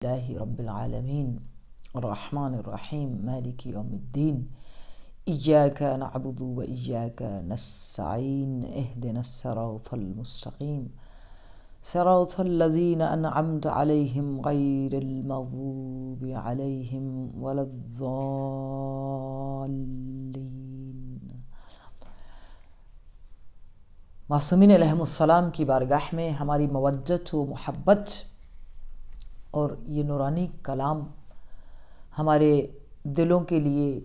اللہ رب العالمین الرحمن الرحیم مالک یوم الدین ایاک نعبد و ایاک نستعین اہدنا الصراط المستقیم صراط الذین انعمت علیہم غیر المغضوب علیہم ولا الضالین۔ معصومین علیہم السلام کی بارگاہ میں ہماری مودت و محبت اور یہ نورانی کلام ہمارے دلوں کے لیے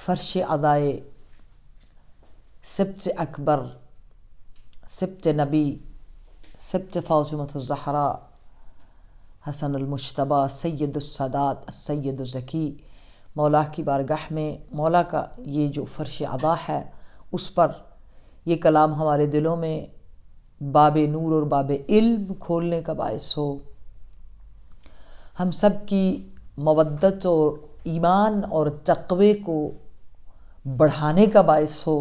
فرش ادائے سبت اکبر، سبت نبی، سبت فاطمۃ الزہراء، حسن المجتبیٰ، سید السادات، السید الزکی، مولا کی بارگاہ میں مولا کا یہ جو فرش ادا ہے اس پر یہ کلام ہمارے دلوں میں باب نور اور باب علم کھولنے کا باعث ہو، ہم سب کی مودت اور ایمان اور تقوی کو بڑھانے کا باعث ہو،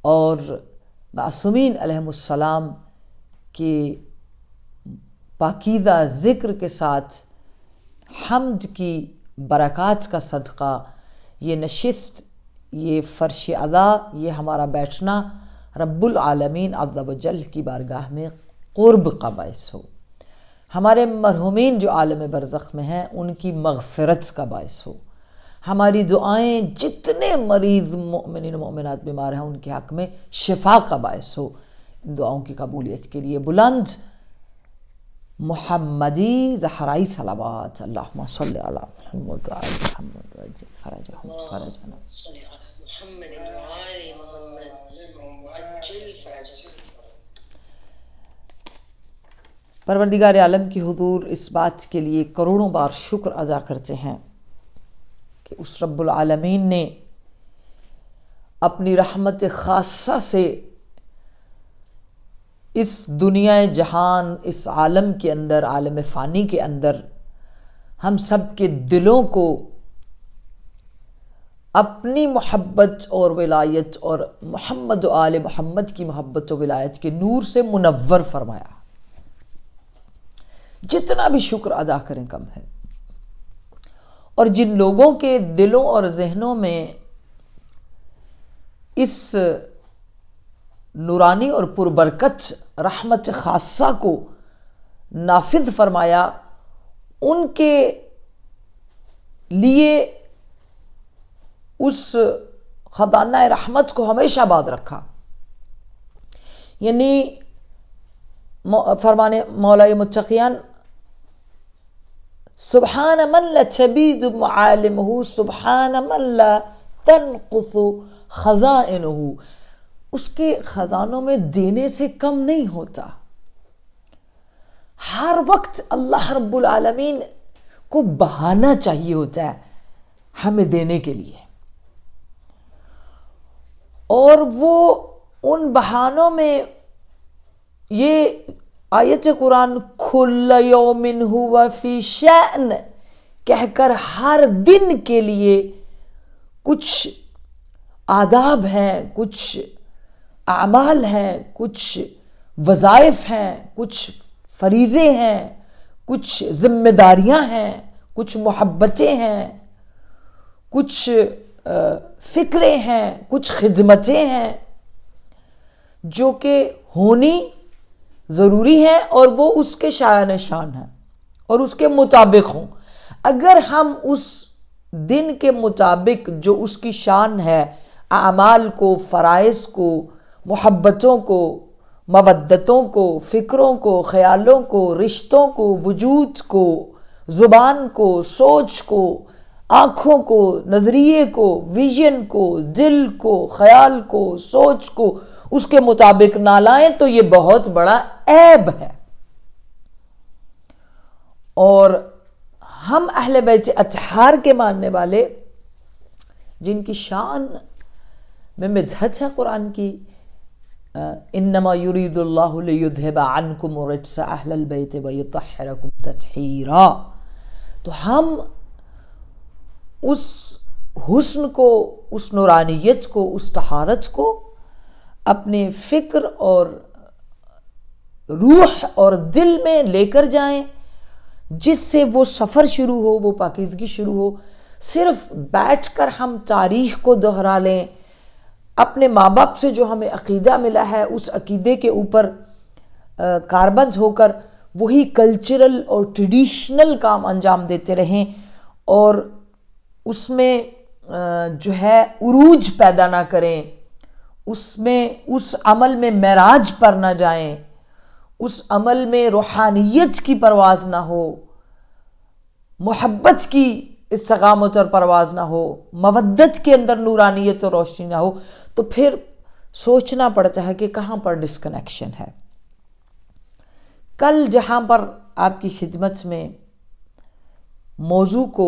اور معصومین علیہم السلام کے پاکیزہ ذکر کے ساتھ حمد کی برکات کا صدقہ یہ نشست، یہ فرش ادا، یہ ہمارا بیٹھنا رب العالمین عز و جل کی بارگاہ میں قرب کا باعث ہو، ہمارے مرحومین جو عالم برزخ میں ہیں ان کی مغفرت کا باعث ہو، ہماری دعائیں جتنے مریض مؤمنین و مؤمنات بیمار ہیں ان کے حق میں شفا کا باعث ہو۔ ان دعاؤں کی قبولیت کے لیے بلند محمدی زہرائی صلوات، اللہم صلی علی محمد و آل محمد وعجل فرجہم فرجنا۔ پروردگار عالم کی حضور اس بات کے لیے کروڑوں بار شکر ادا کرتے ہیں کہ اس رب العالمین نے اپنی رحمت خاصہ سے اس دنیا جہان، اس عالم کے اندر، عالم فانی کے اندر ہم سب کے دلوں کو اپنی محبت اور ولایت اور محمد و آل محمد کی محبت و ولایت کے نور سے منور فرمایا۔ جتنا بھی شکر ادا کریں کم ہے، اور جن لوگوں کے دلوں اور ذہنوں میں اس نورانی اور پربرکت رحمت خاصہ کو نافذ فرمایا، ان کے لیے اس خزانہ رحمت کو ہمیشہ آباد رکھا، یعنی فرمانے مولا متقیان سبحان من لا تبید معالمہ، سبحان من لا تنقص خزائنہ، اس کے خزانوں میں دینے سے کم نہیں ہوتا، ہر وقت اللہ رب العالمین کو بہانا چاہیے ہوتا ہے ہمیں دینے کے لیے، اور وہ ان بہانوں میں یہ آیت قرآن کل یوم ہوا فی شأن کہہ کر ہر دن کے لیے کچھ آداب ہیں، کچھ اعمال ہیں، کچھ وظائف ہیں، کچھ فریضے ہیں، کچھ ذمہ داریاں ہیں، کچھ محبتیں ہیں، کچھ فکریں ہیں، کچھ خدمتیں ہیں جو کہ ہونی ضروری ہے، اور وہ اس کے شایان شان ہیں اور اس کے مطابق ہوں۔ اگر ہم اس دن کے مطابق جو اس کی شان ہے اعمال کو، فرائض کو، محبتوں کو، مودتوں کو، فکروں کو، خیالوں کو، رشتوں کو، وجود کو، زبان کو، سوچ کو، آنکھوں کو، نظریے کو، ویژن کو، دل کو، خیال کو، سوچ کو اس کے مطابق نہ لائیں تو یہ بہت بڑا عیب ہے۔ اور ہم اہل بیت اطہار کے ماننے والے جن کی شان میں مدحت ہے قرآن کی، انما یرید اللہ لیذھب عنکم الرجس اہل البیت ویطہرکم تطہیرا، تو ہم اس حسن کو، اس نورانیت کو، اس طہارت کو اپنے فکر اور روح اور دل میں لے کر جائیں جس سے وہ سفر شروع ہو، وہ پاکیزگی شروع ہو. صرف بیٹھ کر ہم تاریخ کو دہرا لیں، اپنے ماں باپ سے جو ہمیں عقیدہ ملا ہے اس عقیدے کے اوپر کاربند ہو کر وہی کلچرل اور ٹریڈیشنل کام انجام دیتے رہیں اور اس میں جو ہے عروج پیدا نہ کریں، اس عمل میں معراج پر نہ جائیں، اس عمل میں روحانیت کی پرواز نہ ہو، محبت کی استقامت اور پرواز نہ ہو، مودت کے اندر نورانیت اور روشنی نہ ہو، تو پھر سوچنا پڑتا ہے کہ کہاں پر ڈسکنیکشن ہے. کل جہاں پر آپ کی خدمت میں موضوع کو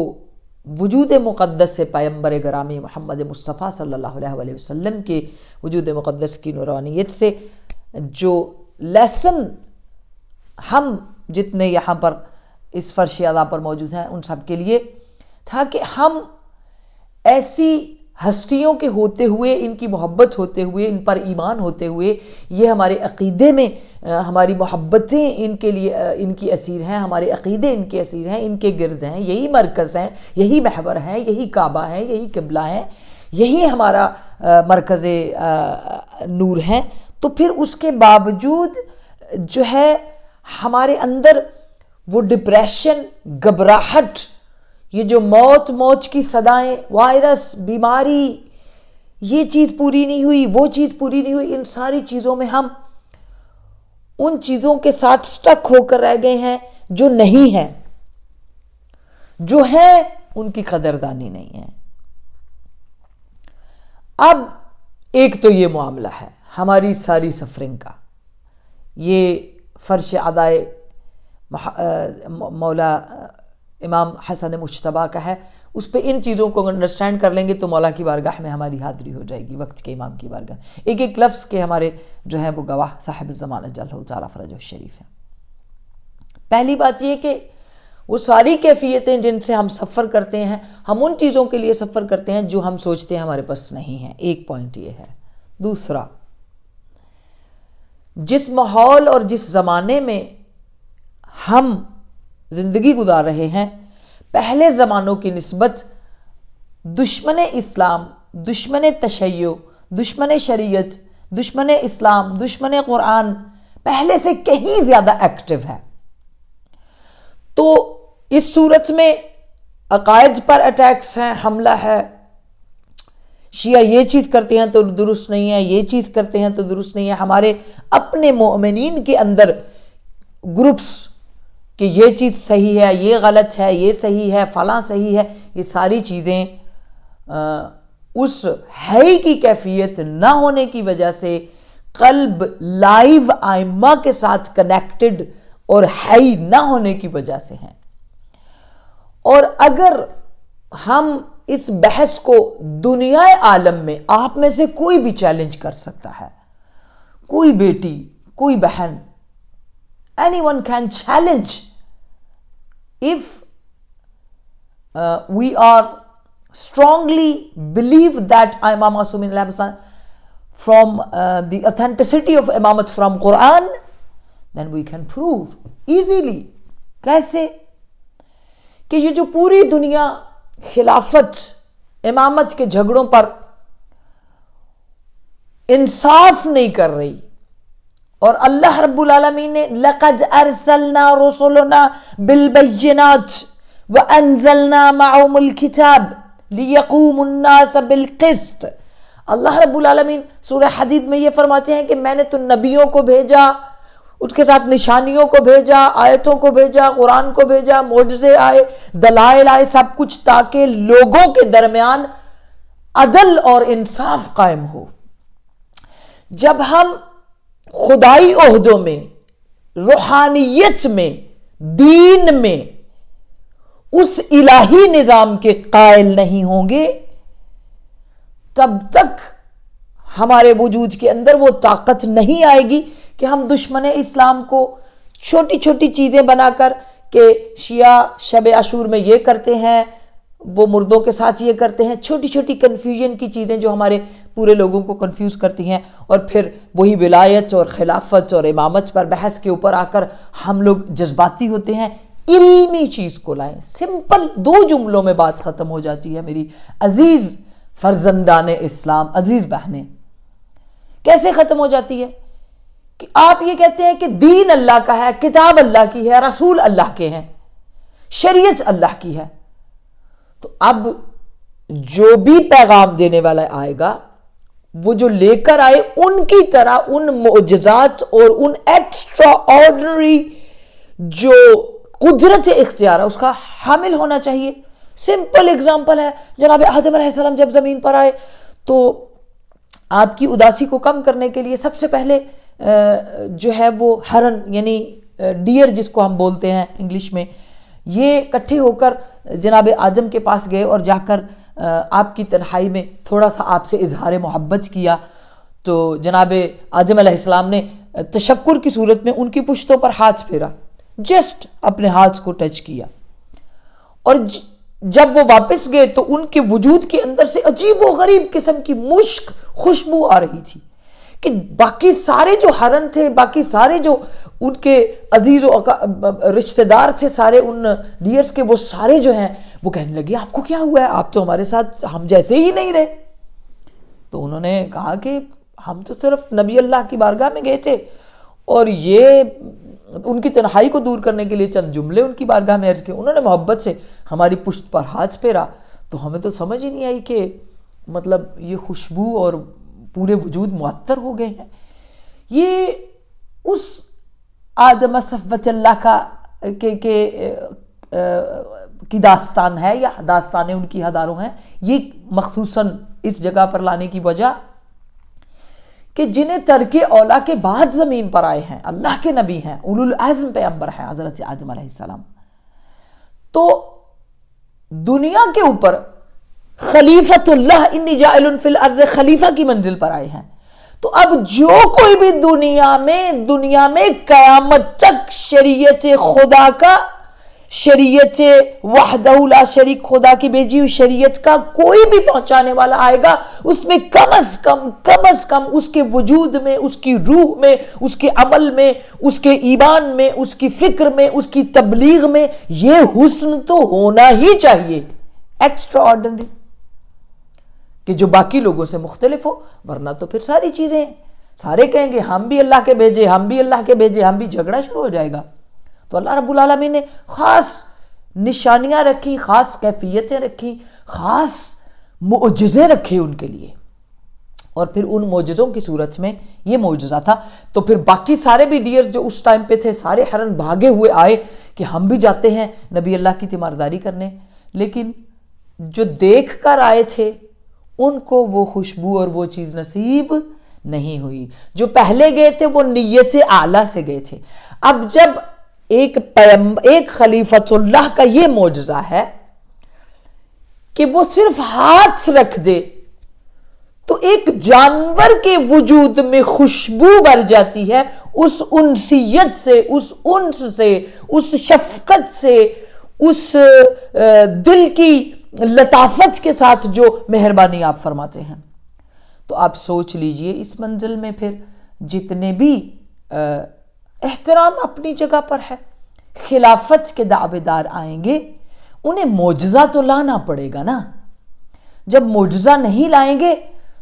وجود مقدس پیغمبر گرامی محمد مصطفیٰ صلی اللہ علیہ وسلم کے وجود مقدس کی نورانیت سے جو لیسن ہم جتنے یہاں پر اس فرش ادا پر موجود ہیں ان سب کے لیے تھا کہ ہم ایسی ہستیوں کے ہوتے ہوئے، ان کی محبت ہوتے ہوئے، ان پر ایمان ہوتے ہوئے، یہ ہمارے عقیدے میں ہماری محبتیں ان کے لیے ان کی اسیر ہیں، ہمارے عقیدے ان کے اسیر ہیں، ان کے گرد ہیں، یہی مرکز ہیں، یہی محور ہیں، یہی کعبہ ہیں، یہی قبلہ ہیں، یہی ہمارا مرکز نور ہیں. تو پھر اس کے باوجود جو ہے ہمارے اندر وہ ڈپریشن، گھبراہٹ، یہ جو موت کی صدائیں، وائرس، بیماری، یہ چیز پوری نہیں ہوئی، وہ چیز پوری نہیں ہوئی، ان ساری چیزوں میں ہم ان چیزوں کے ساتھ سٹک ہو کر رہ گئے ہیں جو نہیں ہیں، جو ہیں ان کی قدردانی نہیں ہے. اب ایک تو یہ معاملہ ہے ہماری ساری سفرنگ کا، یہ فرش عدائے مولا امام حسن مجتبیٰ کا ہے. اس پہ ان چیزوں کو انڈرسٹینڈ کر لیں گے تو مولا کی بارگاہ میں ہماری حاضری ہو جائے گی، وقت کے امام کی بارگاہ. ایک ایک لفظ کے ہمارے جو ہیں وہ گواہ صاحب الزمان اجلہ تعالیٰ فرجہ شریف ہیں. پہلی بات یہ کہ وہ ساری کیفیتیں جن سے ہم سفر کرتے ہیں، ہم ان چیزوں کے لیے سفر کرتے ہیں جو ہم سوچتے ہیں ہمارے پاس نہیں ہیں. ایک پوائنٹ یہ ہے. دوسرا، جس ماحول اور جس زمانے میں ہم زندگی گزار رہے ہیں، پہلے زمانوں کی نسبت دشمن اسلام، دشمن تشیع، دشمن شریعت، دشمن اسلام، دشمن قرآن پہلے سے کہیں زیادہ ایکٹیو ہے. تو اس صورت میں عقائد پر اٹیکس ہیں، حملہ ہے، شیعہ یہ چیز کرتے ہیں تو درست نہیں ہے، یہ چیز کرتے ہیں تو درست نہیں ہے. ہمارے اپنے مومنین کے اندر گروپس کہ یہ چیز صحیح ہے، یہ غلط ہے، یہ صحیح ہے، فلاں صحیح ہے، یہ ساری چیزیں اس ہے کی کیفیت نہ ہونے کی وجہ سے، قلب لائیو آئمہ کے ساتھ کنیکٹڈ اور ہے نہ ہونے کی وجہ سے ہیں. اور اگر ہم اس بحث کو دنیا عالم میں آپ میں سے کوئی بھی چیلنج کر سکتا ہے، کوئی بیٹی، کوئی بہن، anyone can challenge if we are strongly believe that Imam Ma'soom from the authenticity of Imamat from Quran, then we can prove easily. کیسے؟ کہ یہ جو پوری دنیا خلافت، امامت کے جھگڑوں پر انصاف نہیں کر رہی، اور اللہ رب العالمین نے لَقَدْ أَرْسَلْنَا رُسُلُنَا بِالْبَيِّنَاتِ وَأَنزَلْنَا مَعَهُمُ الْكِتَابَ لِيَقُومُ النَّاسَ بِالْقِسْطِ. اللہ رب العالمین سورہ حدید میں یہ فرماتے ہیں کہ میں نے تو نبیوں کو بھیجا، اس کے ساتھ نشانیوں کو بھیجا، آیتوں کو بھیجا، قرآن کو بھیجا، معجزے آئے، دلائل آئے، سب کچھ تاکہ لوگوں کے درمیان عدل اور انصاف قائم ہو. جب ہم خدائی عہدوں میں، روحانیت میں، دین میں اس الہی نظام کے قائل نہیں ہوں گے، تب تک ہمارے وجود کے اندر وہ طاقت نہیں آئے گی کہ ہم دشمن اسلام کو چھوٹی چھوٹی چیزیں بنا کر کہ شیعہ شب عاشور میں یہ کرتے ہیں، وہ مردوں کے ساتھ یہ کرتے ہیں، چھوٹی چھوٹی کنفیوژن کی چیزیں جو ہمارے پورے لوگوں کو کنفیوز کرتی ہیں، اور پھر وہی ولایت اور خلافت اور امامت پر بحث کے اوپر آ کر ہم لوگ جذباتی ہوتے ہیں. علمی چیز کو لائیں. سمپل 2 جملوں میں بات ختم ہو جاتی ہے میری عزیز فرزندان اسلام، عزیز بہنیں. کیسے ختم ہو جاتی ہے؟ کہ آپ یہ کہتے ہیں کہ دین اللہ کا ہے، کتاب اللہ کی ہے، رسول اللہ کے ہیں، شریعت اللہ کی ہے. تو اب جو بھی پیغام دینے والا آئے گا وہ جو لے کر آئے ان کی طرح ان معجزات اور ان ایکسٹرا آرڈنری جو قدرت اختیار ہے اس کا حامل ہونا چاہیے. سمپل اگزامپل ہے، جناب آدم علیہ السلام جب زمین پر آئے تو آپ کی اداسی کو کم کرنے کے لیے سب سے پہلے جو ہے وہ ہرن یعنی ڈیئر جس کو ہم بولتے ہیں انگلش میں، یہ اکٹھے ہو کر جناب آدم کے پاس گئے اور جا کر آپ کی تنہائی میں تھوڑا سا آپ سے اظہار محبت کیا. تو جناب آدم علیہ السلام نے تشکر کی صورت میں ان کی پشتوں پر ہاتھ پھیرا، جسٹ اپنے ہاتھ کو ٹچ کیا. اور جب وہ واپس گئے تو ان کے وجود کے اندر سے عجیب و غریب قسم کی مشک خوشبو آ رہی تھی کہ باقی سارے جو ہرن تھے، باقی سارے جو ان کے عزیز و رشتہ دار تھے، سارے ان ڈیئرز کے، وہ سارے جو ہیں وہ کہنے لگے آپ کو کیا ہوا ہے، آپ تو ہمارے ساتھ ہم جیسے ہی نہیں رہے. تو انہوں نے کہا کہ ہم تو صرف نبی اللہ کی بارگاہ میں گئے تھے اور یہ ان کی تنہائی کو دور کرنے کے لیے چند جملے ان کی بارگاہ میں عرض کیے. انہوں نے محبت سے ہماری پشت پر ہاتھ پھیرا تو ہمیں تو سمجھ ہی نہیں آئی کہ مطلب یہ خوشبو اور پورے وجود معطر ہو گئے ہیں. یہ اس آدم صفوت اللہ کا کی داستان ہے یا داستانیں ان کی ہزاروں ہیں. یہ مخصوصاً اس جگہ پر لانے کی وجہ کہ جنہیں ترک اولا کے بعد زمین پر آئے ہیں، اللہ کے نبی ہیں، اولو العزم پیغمبر ہیں حضرت آدم علیہ السلام، تو دنیا کے اوپر خلیفۃ اللہ انی جاعل فی الارض خلیفہ کی منزل پر آئے ہیں. تو اب جو کوئی بھی دنیا میں قیامت تک شریعت خدا کا، شریعت وحدہ لا شریک خدا کی بھیجی ہوئی شریعت کا کوئی بھی پہنچانے والا آئے گا، اس میں کم از کم اس کے وجود میں، اس کی روح میں، اس کے عمل میں، اس کے ایمان میں، اس کی فکر میں، اس کی تبلیغ میں یہ حسن تو ہونا ہی چاہیے، ایکسٹرا آرڈنری، کہ جو باقی لوگوں سے مختلف ہو. ورنہ تو پھر ساری چیزیں سارے کہیں گے ہم بھی اللہ کے بھیجے، ہم بھی اللہ کے بھیجے، ہم بھی، جھگڑا شروع ہو جائے گا. تو اللہ رب العالمین نے خاص نشانیاں رکھی، خاص کیفیتیں رکھی، خاص معجزے رکھے ان کے لیے. اور پھر ان معجزوں کی صورت میں یہ معجزہ تھا. تو پھر باقی سارے بھی ڈیئرز جو اس ٹائم پہ تھے، سارے ہرن بھاگے ہوئے آئے کہ ہم بھی جاتے ہیں نبی اللہ کی تیمارداری کرنے. لیکن جو دیکھ کر آئے تھے ان کو وہ خوشبو اور وہ چیز نصیب نہیں ہوئی. جو پہلے گئے تھے وہ نیت اعلیٰ سے گئے تھے. اب جب ایک خلیفۃ اللہ کا یہ معجزہ ہے کہ وہ صرف ہاتھ رکھ دے تو ایک جانور کے وجود میں خوشبو بھر جاتی ہے، اس انسیت سے، اس انس سے، اس شفقت سے، اس دل کی لطافت کے ساتھ جو مہربانی آپ فرماتے ہیں. تو آپ سوچ لیجئے اس منزل میں پھر جتنے بھی احترام اپنی جگہ پر ہے، خلافت کے دعوے دار آئیں گے انہیں معجزہ تو لانا پڑے گا نا. جب معجزہ نہیں لائیں گے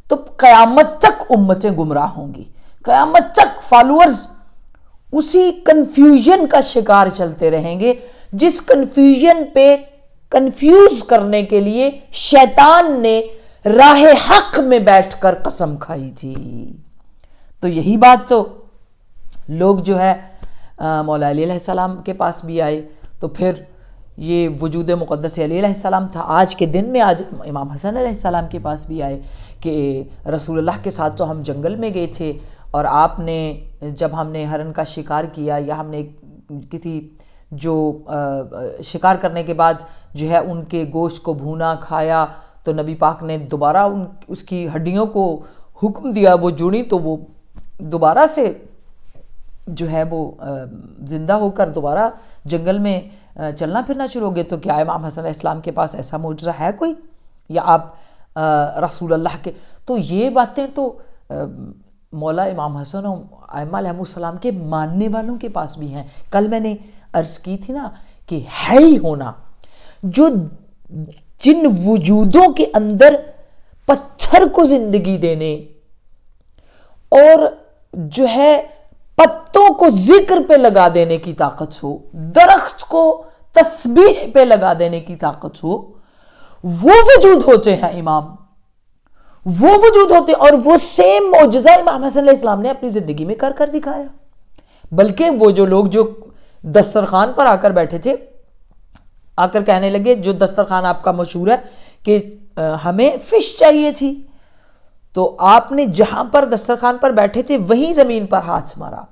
تو قیامت تک امتیں گمراہ ہوں گی، قیامت تک فالوورز اسی کنفیوژن کا شکار چلتے رہیں گے جس کنفیوژن پہ کنفیوز کرنے کے لیے شیطان نے راہ حق میں بیٹھ کر قسم کھائی تھی. تو یہی بات تو لوگ جو ہے مولا علی علیہ السلام کے پاس بھی آئے. تو پھر یہ وجود مقدس علی علیہ السلام تھا. آج کے دن میں آج امام حسن علیہ السلام کے پاس بھی آئے کہ رسول اللہ کے ساتھ تو ہم جنگل میں گئے تھے اور آپ نے جب ہم نے ہرن کا شکار کیا یا ہم نے کسی جو شکار کرنے کے بعد جو ہے ان کے گوشت کو بھونا کھایا تو نبی پاک نے دوبارہ اس کی ہڈیوں کو حکم دیا وہ جڑی تو وہ دوبارہ سے جو ہے وہ زندہ ہو کر دوبارہ جنگل میں چلنا پھرنا شروع ہو گئے. تو کیا امام حسن علیہ السلام کے پاس ایسا معجزہ ہے کوئی یا آپ رسول اللہ کے؟ تو یہ باتیں تو مولا امام حسن و ائمہ علیہ السلام کے ماننے والوں کے پاس بھی ہیں. کل میں نے عرض کی تھی نا کہ ہے ہی ہونا، جو جن وجودوں کے اندر پتھر کو زندگی دینے اور جو ہے پتوں کو ذکر پہ لگا دینے کی طاقت ہو، درخت کو تسبیح پہ لگا دینے کی طاقت ہو، وہ وجود ہوتے ہیں امام، وہ وجود ہوتے ہیں. اور وہ سیم معجزہ امام حسن علیہ السلام نے اپنی زندگی میں کر دکھایا. بلکہ وہ جو لوگ جو دسترخوان پر آ کر بیٹھے تھے، آ کر کہنے لگے، جو دسترخوان آپ کا مشہور ہے کہ ہمیں فش چاہیے تھی، تو آپ نے جہاں پر دسترخوان پر بیٹھے تھے وہیں زمین پر ہاتھ مارا،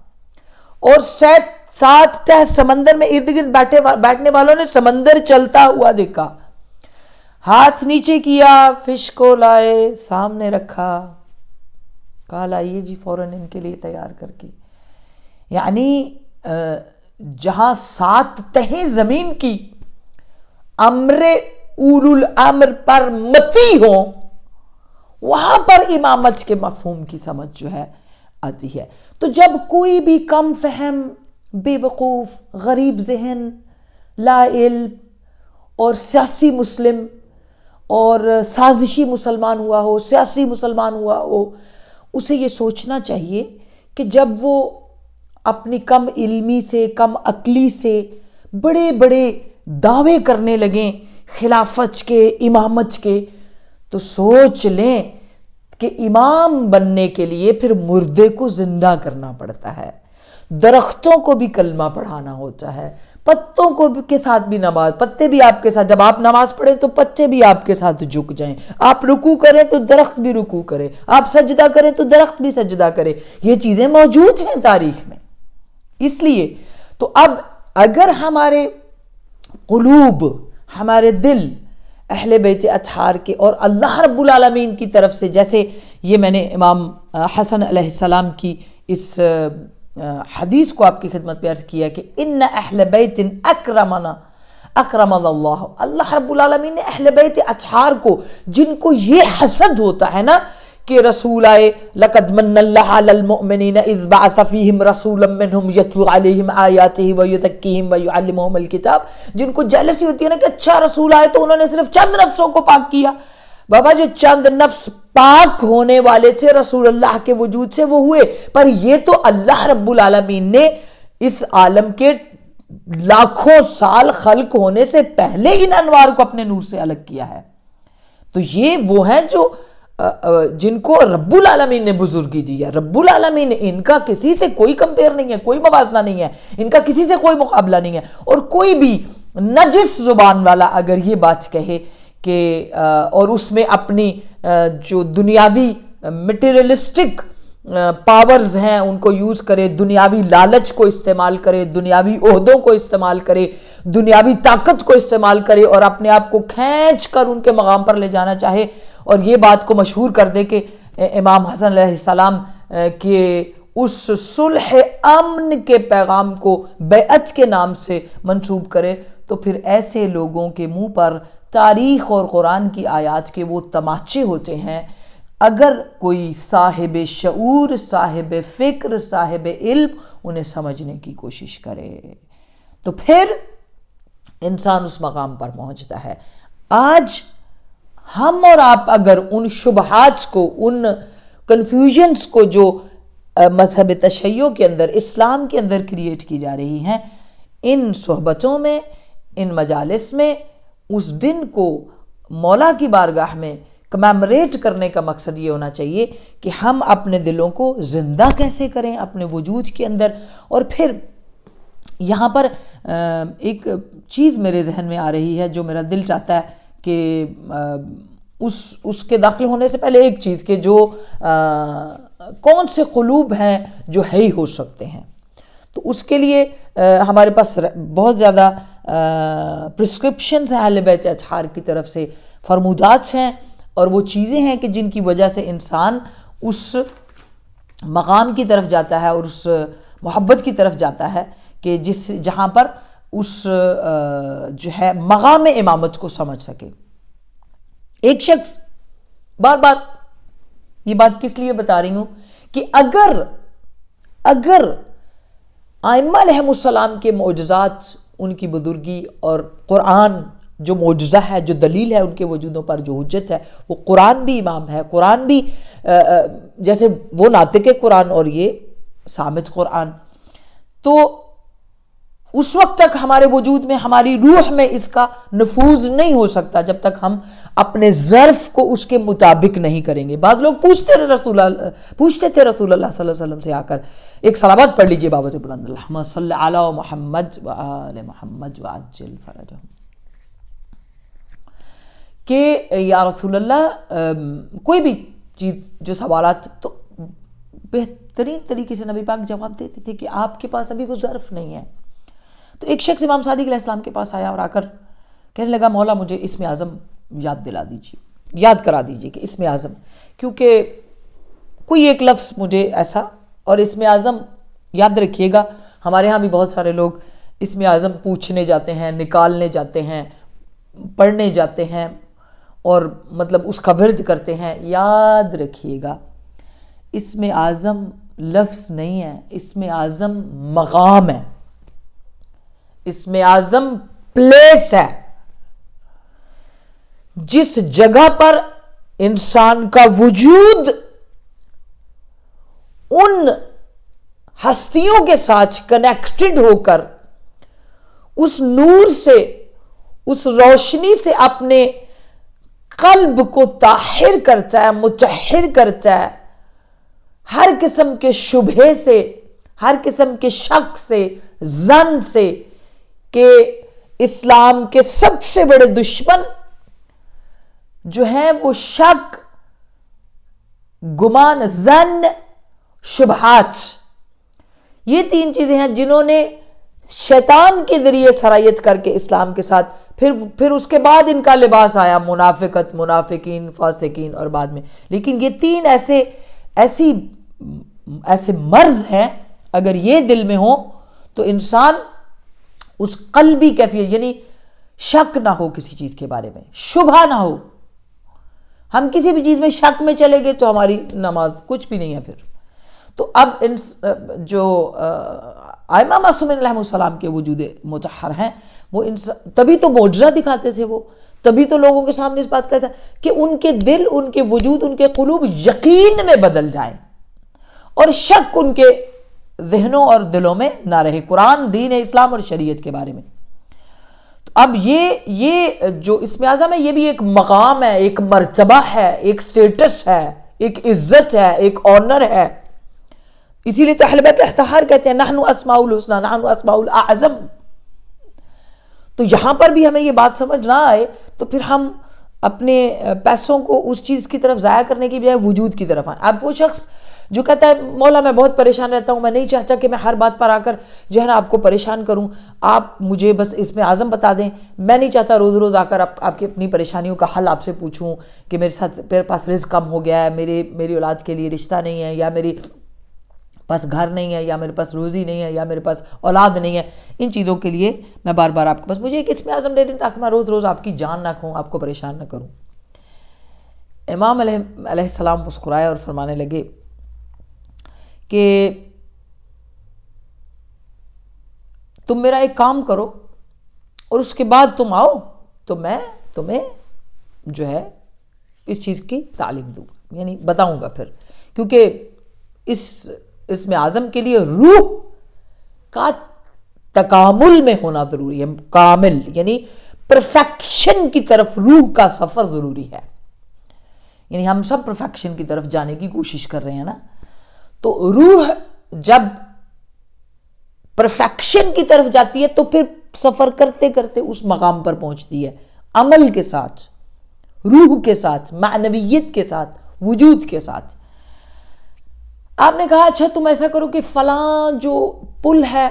اور ساتھ تہ سمندر میں ارد گرد بیٹھنے والوں نے سمندر چلتا ہوا دیکھا، ہاتھ نیچے کیا، فش کو لائے، سامنے رکھا، کہا لائیے جی فوراً ان کے لیے تیار کر کے. یعنی جہاں 7 تہیں زمین کی امر اولو الامر پر متی ہوں، وہاں پر امامت کے مفہوم کی سمجھ جو ہے آتی ہے. تو جب کوئی بھی کم فہم، بے وقوف، غریب ذہن، لا علم اور سیاسی مسلم اور سازشی مسلمان ہوا ہو، سیاسی مسلمان ہوا ہو، اسے یہ سوچنا چاہیے کہ جب وہ اپنی کم علمی سے، کم عقلی سے بڑے بڑے دعوے کرنے لگیں خلافت کے، امامت کے، تو سوچ لیں کہ امام بننے کے لیے پھر مردے کو زندہ کرنا پڑتا ہے، درختوں کو بھی کلمہ پڑھانا ہوتا ہے، پتوں کو کے ساتھ بھی نماز، پتے بھی آپ کے ساتھ، جب آپ نماز پڑھیں تو پتے بھی آپ کے ساتھ جھک جائیں، آپ رکوع کریں تو درخت بھی رکوع کرے، آپ سجدہ کریں تو درخت بھی سجدہ کرے. یہ چیزیں موجود ہیں تاریخ میں. اس لیے تو اب اگر ہمارے قلوب، ہمارے دل اہل بیت اطہار کے اور اللہ رب العالمین کی طرف سے، جیسے یہ میں نے امام حسن علیہ السلام کی اس حدیث کو آپ کی خدمت میں عرض کیا کہ ان اہل بیت اکرمنا اکرم اللہ، اللہ رب العالمین نے اہل بیت اطہار کو، جن کو یہ حسد ہوتا ہے نا کہ رسول آئے، لقد من اللہ علی المؤمنین اذ بعث فیہم رسولا منہم یتلو علیہم آیاتہ ویزکیہم ویعلمہم الکتاب، جن کو جیلسی ہوتی ہے نا کہ اچھا رسول آئے تو انہوں نے صرف چند نفسوں کو پاک کیا. بابا جو چند نفس پاک ہونے والے تھے رسول اللہ کے وجود سے وہ ہوئے، پر یہ تو اللہ رب العالمین نے اس عالم کے لاکھوں سال خلق ہونے سے پہلے ان انوار کو اپنے نور سے الگ کیا ہے. تو یہ وہ ہیں جو جن کو رب العالمین نے بزرگی دی ہے. رب العالمین نے، ان کا کسی سے کوئی کمپیر نہیں ہے، کوئی موازنہ نہیں ہے، ان کا کسی سے کوئی مقابلہ نہیں ہے. اور کوئی بھی نجس زبان والا اگر یہ بات کہے کہ اور اس میں اپنی جو دنیاوی میٹیریلسٹک پاورز ہیں ان کو یوز کرے، دنیاوی لالچ کو استعمال کرے، دنیاوی عہدوں کو استعمال کرے، دنیاوی طاقت کو استعمال کرے اور اپنے آپ کو کھینچ کر ان کے مقام پر لے جانا چاہے، اور یہ بات کو مشہور کر دے کہ امام حسن علیہ السلام کے اس صلح امن کے پیغام کو بیعت کے نام سے منسوب کرے، تو پھر ایسے لوگوں کے منہ پر تاریخ اور قرآن کی آیات کے وہ تماچے ہوتے ہیں. اگر کوئی صاحب شعور، صاحب فکر، صاحب علم انہیں سمجھنے کی کوشش کرے تو پھر انسان اس مقام پر پہنچتا ہے. آج ہم اور آپ اگر ان شبہات کو، ان کنفیوژنز کو جو مذہب تشیع کے اندر، اسلام کے اندر کریٹ کی جا رہی ہیں، ان صحبتوں میں، ان مجالس میں اس دن کو مولا کی بارگاہ میں کمیموریٹ کرنے کا مقصد یہ ہونا چاہیے کہ ہم اپنے دلوں کو زندہ کیسے کریں اپنے وجود کے اندر. اور پھر یہاں پر ایک چیز میرے ذہن میں آ رہی ہے جو میرا دل چاہتا ہے کہ اس کے داخل ہونے سے پہلے ایک چیز کہ جو کون سے قلوب ہیں جو ہے ہی ہو سکتے ہیں. تو اس کے لیے ہمارے پاس بہت زیادہ پرسکرپشنز ہیں اہل بیت اطہار کی طرف سے، فرمودات ہیں، اور وہ چیزیں ہیں کہ جن کی وجہ سے انسان اس مقام کی طرف جاتا ہے اور اس محبت کی طرف جاتا ہے کہ جہاں پر اس جو ہے مقام امامت کو سمجھ سکے. ایک شخص، بار بار یہ بات کس لیے بتا رہی ہوں کہ اگر ائمہ علیہم السلام کے معجزات، ان کی بزرگی اور قرآن جو معجزہ ہے، جو دلیل ہے ان کے وجودوں پر، جو حجت ہے، وہ قرآن بھی امام ہے. قرآن بھی جیسے وہ ناطق قرآن اور یہ سامع قرآن. تو اس وقت تک ہمارے وجود میں، ہماری روح میں اس کا نفوذ نہیں ہو سکتا جب تک ہم اپنے ظرف کو اس کے مطابق نہیں کریں گے. بعض لوگ پوچھتے تھے رسول اللہ صلی اللہ علیہ وسلم سے آ کر، ایک صلوات پڑھ لیجئے بابا سے بلند، اللہم صلی علی محمد و آل محمد وعجل فرجہم، کہ یا رسول اللہ کوئی بھی چیز جو سوالات، تو بہترین طریقے سے نبی پاک جواب دیتے تھے کہ آپ کے پاس ابھی وہ ظرف نہیں ہے. تو ایک شخص امام صادق علیہ السلام کے پاس آیا اور آ کر کہنے لگا مولا مجھے اسم اعظم یاد دلا دیجیے، یاد کرا دیجیے کہ اسم اعظم، کیونکہ کوئی ایک لفظ مجھے ایسا، اور اسم اعظم یاد رکھیے گا ہمارے ہاں بھی بہت سارے لوگ اسم اعظم پوچھنے جاتے ہیں، نکالنے جاتے ہیں، پڑھنے جاتے ہیں اور مطلب اس کا ورد کرتے ہیں. یاد رکھیے گا اسم اعظم لفظ نہیں ہے، اسم اعظم مقام ہے، اسم اعظم پلیس ہے. جس جگہ پر انسان کا وجود ان ہستیوں کے ساتھ کنیکٹڈ ہو کر اس نور سے، اس روشنی سے اپنے قلب کو طاہر کرتا ہے، مطہر کرتا ہے، ہر قسم کے شبہے سے، ہر قسم کے شک سے، ظن سے، کہ اسلام کے سب سے بڑے دشمن جو ہیں وہ شک، گمان، ظن، شبہات، یہ تین چیزیں ہیں جنہوں نے شیطان کے ذریعے سرایت کر کے اسلام کے ساتھ، پھر اس کے بعد ان کا لباس آیا منافقت، منافقین، فاسقین، اور بعد میں. لیکن یہ تین ایسے مرض ہیں، اگر یہ دل میں ہو تو انسان اس قلبی کیفیت، یعنی شک نہ ہو کسی چیز کے بارے میں، شبہ نہ ہو. ہم کسی بھی چیز میں شک میں چلے گئے تو ہماری نماز کچھ بھی نہیں ہے پھر. تو اب جو ائمہ معصومین علیہ السلام کے وجود مطہر ہیں، وہ تبھی تو معجزہ دکھاتے تھے، وہ تبھی تو لوگوں کے سامنے اس بات کا تھا کہ ان کے دل، ان کے وجود، ان کے قلوب یقین میں بدل جائیں اور شک ان کے ذہنوں اور دلوں میں نہ رہے قرآن، دین اسلام اور شریعت کے بارے میں. تو اب یہ جو اسم اعظم ہے، یہ بھی ایک مقام ہے، ایک مرتبہ ہے، ایک سٹیٹس ہے، ایک عزت ہے، ایک آنر ہے. اسی لیے تو اہل بیت الاطہار کہتے ہیں نحن اسماء الحسنی، نحن اسماء الاعظم. تو یہاں پر بھی ہمیں یہ بات سمجھ نہ آئے تو پھر ہم اپنے پیسوں کو اس چیز کی طرف ضائع کرنے کی بجائے وجود کی طرف آئیں. اب وہ شخص جو کہتا ہے مولا میں بہت پریشان رہتا ہوں، میں نہیں چاہتا کہ میں ہر بات پر آ کر جو ہے نا آپ کو پریشان کروں، آپ مجھے بس اسم اعظم بتا دیں، میں نہیں چاہتا روز روز آ کر آپ کی اپنی پریشانیوں کا حل آپ سے پوچھوں کہ میرے پاس رزق کم ہو گیا ہے، میری اولاد کے لیے رشتہ نہیں ہے، یا میری پاس گھر نہیں ہے، یا میرے پاس روزی نہیں ہے، یا میرے پاس اولاد نہیں ہے. ان چیزوں کے لیے میں بار بار آپ کے پاس مجھے ایک اسم اعظم دے دیں تاکہ میں روز روز آپ کی جان نہ کھوں، آپ کو پریشان نہ کروں. امام علیہ السلام مسکرائے اور فرمانے لگے کہ تم میرا ایک کام کرو اور اس کے بعد تم آؤ تو میں تمہیں جو ہے اس چیز کی تعلیم دوں گا، یعنی بتاؤں گا پھر، کیونکہ اسم اعظم کے لیے روح کا تکامل میں ہونا ضروری ہے، کامل یعنی پرفیکشن کی طرف روح کا سفر ضروری ہے. یعنی ہم سب پرفیکشن کی طرف جانے کی کوشش کر رہے ہیں نا، تو روح جب پرفیکشن کی طرف جاتی ہے تو پھر سفر کرتے کرتے اس مقام پر پہنچتی ہے، عمل کے ساتھ، روح کے ساتھ، معنویت کے ساتھ، وجود کے ساتھ. آپ نے کہا اچھا تم ایسا کرو کہ فلاں جو پل ہے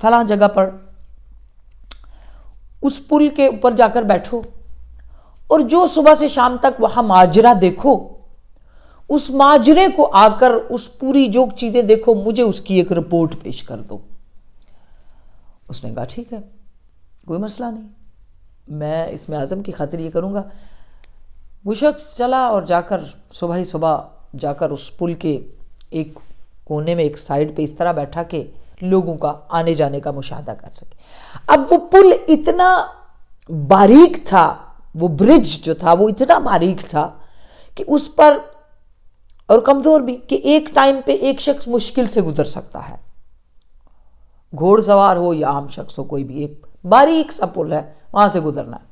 فلاں جگہ پر، اس پل کے اوپر جا کر بیٹھو اور جو صبح سے شام تک وہاں ماجرا دیکھو، اس ماجرے کو آ کر اس پوری جو چیزیں دیکھو، مجھے اس کی ایک رپورٹ پیش کر دو. اس نے کہا ٹھیک ہے، کوئی مسئلہ نہیں، میں اسم اعظم کی خاطر یہ کروں گا. وہ شخص چلا اور جا کر صبح ہی صبح جا کر اس پل کے ایک کونے میں ایک سائیڈ پہ اس طرح بیٹھا کہ لوگوں کا آنے جانے کا مشاہدہ کر سکے۔ اب وہ پل اتنا باریک تھا، وہ برج جو تھا وہ اتنا باریک تھا کہ اس پر، اور کمزور بھی، کہ ایک ٹائم پہ ایک شخص مشکل سے گزر سکتا ہے، گھوڑ سوار ہو یا عام شخص ہو، کوئی بھی، ایک باریک سا پل ہے، وہاں سے گزرنا ہے۔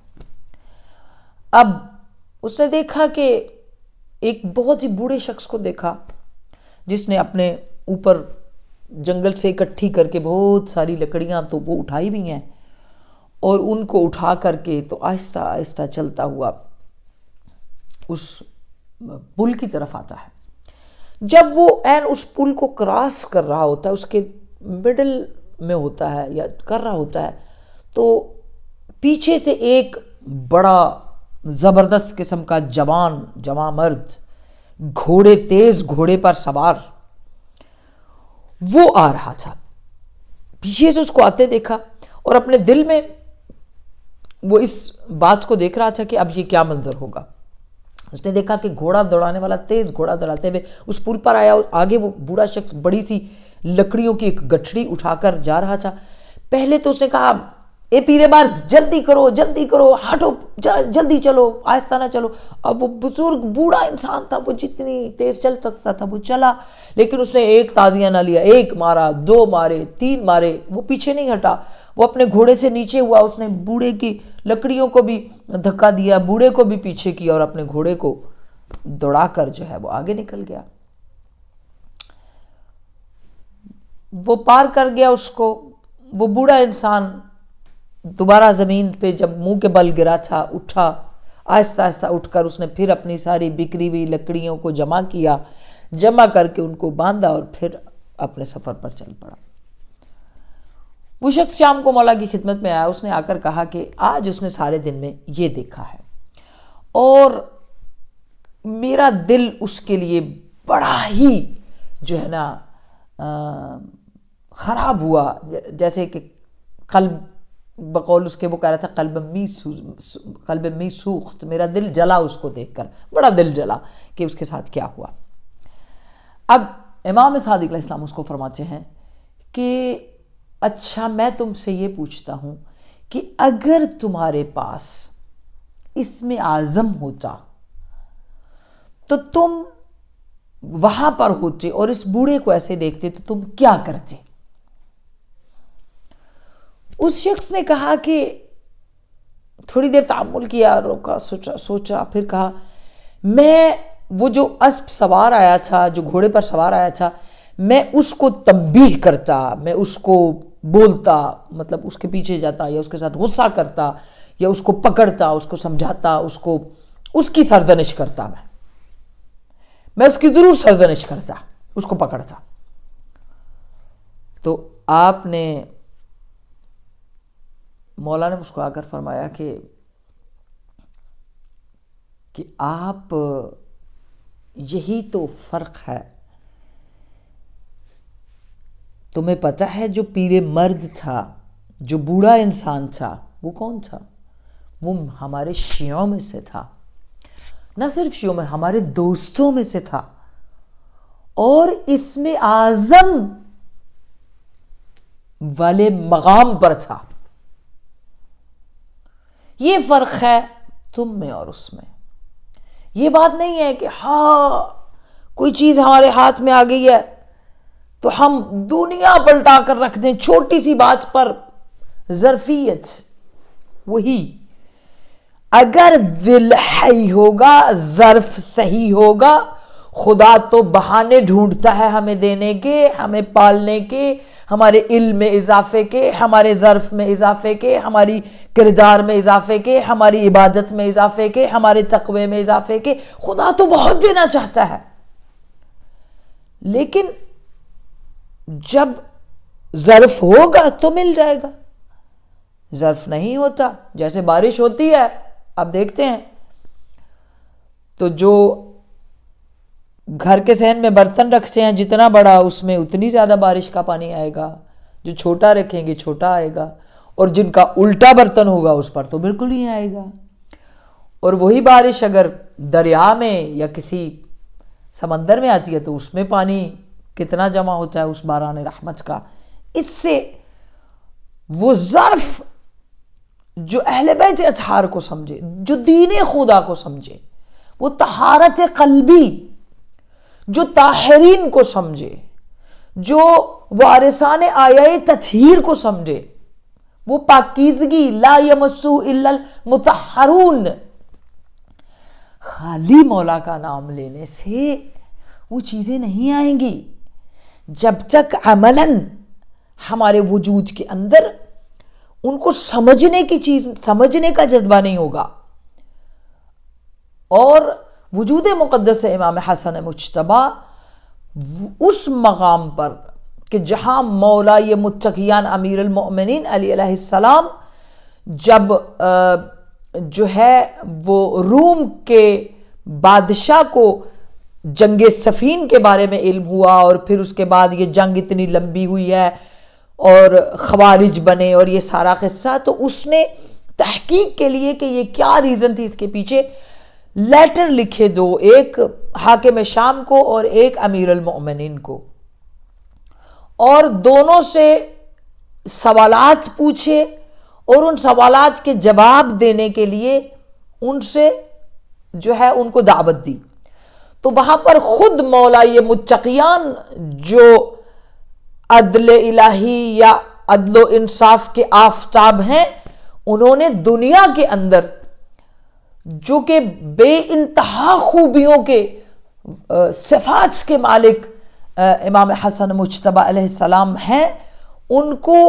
اب اس نے دیکھا کہ ایک بہت ہی بوڑھے شخص کو دیکھا جس نے اپنے اوپر جنگل سے اکٹھی کر کے بہت ساری لکڑیاں تو وہ اٹھائی بھی ہیں، اور ان کو اٹھا کر کے تو آہستہ آہستہ چلتا ہوا اس پل کی طرف آتا ہے۔ جب وہ عین اس پل کو کراس کر رہا ہوتا ہے، اس کے مڈل میں ہوتا ہے یا کر رہا ہوتا ہے، تو پیچھے سے ایک بڑا زبردست قسم کا جوان مرد، تیز گھوڑے پر سوار، وہ آ رہا تھا۔ پیچھے سے اس کو آتے دیکھا، اور اپنے دل میں وہ اس بات کو دیکھ رہا تھا کہ اب یہ کیا منظر ہوگا۔ اس نے دیکھا کہ گھوڑا دوڑانے والا تیز گھوڑا دوڑاتے ہوئے اس پل پر آیا، اور آگے وہ بوڑھا شخص بڑی سی لکڑیوں کی ایک گٹھڑی اٹھا کر جا رہا تھا۔ پہلے تو اس نے کہا، اے پیرے مرد، جلدی کرو جلدی کرو، ہٹو، جلدی چلو، آہستہ نہ چلو۔ اب وہ بزرگ بوڑھا انسان تھا، وہ جتنی تیز چل سکتا تھا وہ چلا، لیکن اس نے ایک تازیہ نہ لیا، ایک مارا، دو مارے، تین مارے، وہ پیچھے نہیں ہٹا، وہ اپنے گھوڑے سے نیچے ہوا، اس نے بوڑھے کی لکڑیوں کو بھی دھکا دیا، بوڑھے کو بھی پیچھے کیا، اور اپنے گھوڑے کو دوڑا کر جو ہے وہ آگے نکل گیا۔ وہ پار کر گیا اس کو۔ وہ بوڑھا انسان دوبارہ زمین پہ جب منہ کے بل گرا تھا، اٹھا، آہستہ آہستہ اٹھ کر اس نے پھر اپنی ساری بکھری ہوئی لکڑیوں کو جمع کیا، جمع کر کے ان کو باندھا، اور پھر اپنے سفر پر چل پڑا۔ وہ شخص شام کو مولا کی خدمت میں آیا، اس نے آ کر کہا کہ آج اس نے سارے دن میں یہ دیکھا ہے، اور میرا دل اس کے لیے بڑا ہی جو ہے نا خراب ہوا، جیسے کہ قلب، بقول اس کے وہ کہہ رہا تھا قلب می سوخت، میرا دل جلا اس کو دیکھ کر، بڑا دل جلا کہ اس کے ساتھ کیا ہوا۔ اب امام صادق علیہ السلام اس کو فرماتے ہیں کہ اچھا میں تم سے یہ پوچھتا ہوں کہ اگر تمہارے پاس اسم اعظم ہوتا تو تم وہاں پر ہوتے اور اس بوڑھے کو ایسے دیکھتے تو تم کیا کرتے؟ اس شخص نے کہا کہ تھوڑی دیر تأمل کیا، روکا، سوچا، پھر کہا میں وہ جو اسب سوار آیا تھا، جو گھوڑے پر سوار آیا تھا، میں اس کو تنبیہ کرتا، میں اس کو بولتا، مطلب اس کے پیچھے جاتا یا اس کے ساتھ غصہ کرتا یا اس کو پکڑتا، اس کو سمجھاتا، اس کی سرزنش کرتا، میں اس کی ضرور سرزنش کرتا، اس کو پکڑتا۔ تو آپ نے، مولا نے مجھ کو آ کر فرمایا کہ آپ، یہی تو فرق ہے۔ تمہیں پتہ ہے جو پیر مرد تھا، جو بوڑھا انسان تھا، وہ کون تھا؟ وہ ہمارے شیعوں میں سے تھا، نہ صرف شیعوں میں، ہمارے دوستوں میں سے تھا، اور اسم اعظم والے مقام پر تھا۔ یہ فرق ہے تم میں اور اس میں۔ یہ بات نہیں ہے کہ ہاں کوئی چیز ہمارے ہاتھ میں آ گئی ہے تو ہم دنیا پلٹا کر رکھ دیں چھوٹی سی بات پر۔ ظرفیت وہی، اگر دل حی ہوگا، ظرف صحیح ہوگا، خدا تو بہانے ڈھونڈتا ہے ہمیں دینے کے، ہمیں پالنے کے، ہمارے علم میں اضافے کے، ہمارے ظرف میں اضافے کے، ہماری کردار میں اضافے کے، ہماری عبادت میں اضافے کے، ہمارے تقوی میں اضافے کے۔ خدا تو بہت دینا چاہتا ہے، لیکن جب ظرف ہوگا تو مل جائے گا، ظرف نہیں ہوتا، جیسے بارش ہوتی ہے، اب دیکھتے ہیں تو جو گھر کے صحن میں برتن رکھتے ہیں جتنا بڑا، اس میں اتنی زیادہ بارش کا پانی آئے گا، جو چھوٹا رکھیں گے چھوٹا آئے گا، اور جن کا الٹا برتن ہوگا اس پر تو بالکل ہی آئے گا۔ اور وہی بارش اگر دریا میں یا کسی سمندر میں آتی ہے تو اس میں پانی کتنا جمع ہوتا ہے اس باران رحمت کا، اس سے وہ ظرف جو اہل بیت اطہار کو سمجھے، جو دین خدا کو سمجھے، وہ طہارت قلبی جو طاہرین کو سمجھے، جو وارثان آیہ تطہیر کو سمجھے، وہ پاکیزگی لا یمسہ الا المطہرون، خالی مولا کا نام لینے سے وہ چیزیں نہیں آئیں گی جب تک عملاً ہمارے وجود کے اندر ان کو سمجھنے کا جذبہ نہیں ہوگا۔ اور وجود مقدس امام حسن مجتبی اس مقام پر کہ جہاں مولا یہ متقیان امیر المؤمنین علی علیہ السلام جب جو ہے وہ روم کے بادشاہ کو جنگ صفین کے بارے میں علم ہوا، اور پھر اس کے بعد یہ جنگ اتنی لمبی ہوئی ہے اور خوارج بنے اور یہ سارا قصہ، تو اس نے تحقیق کے لیے کہ یہ کیا ریزن تھی اس کے پیچھے، لیٹر لکھے دو، ایک حاکم شام کو اور ایک امیر المؤمنین کو، اور دونوں سے سوالات پوچھے اور ان سوالات کے جواب دینے کے لیے ان سے جو ہے ان کو دعوت دی۔ تو وہاں پر خود مولا یہ متقیان جو عدل الہی یا عدل و انصاف کے آفتاب ہیں، انہوں نے دنیا کے اندر جو کہ بے انتہا خوبیوں کے صفات کے مالک امام حسن مجتبی علیہ السلام ہیں، ان کو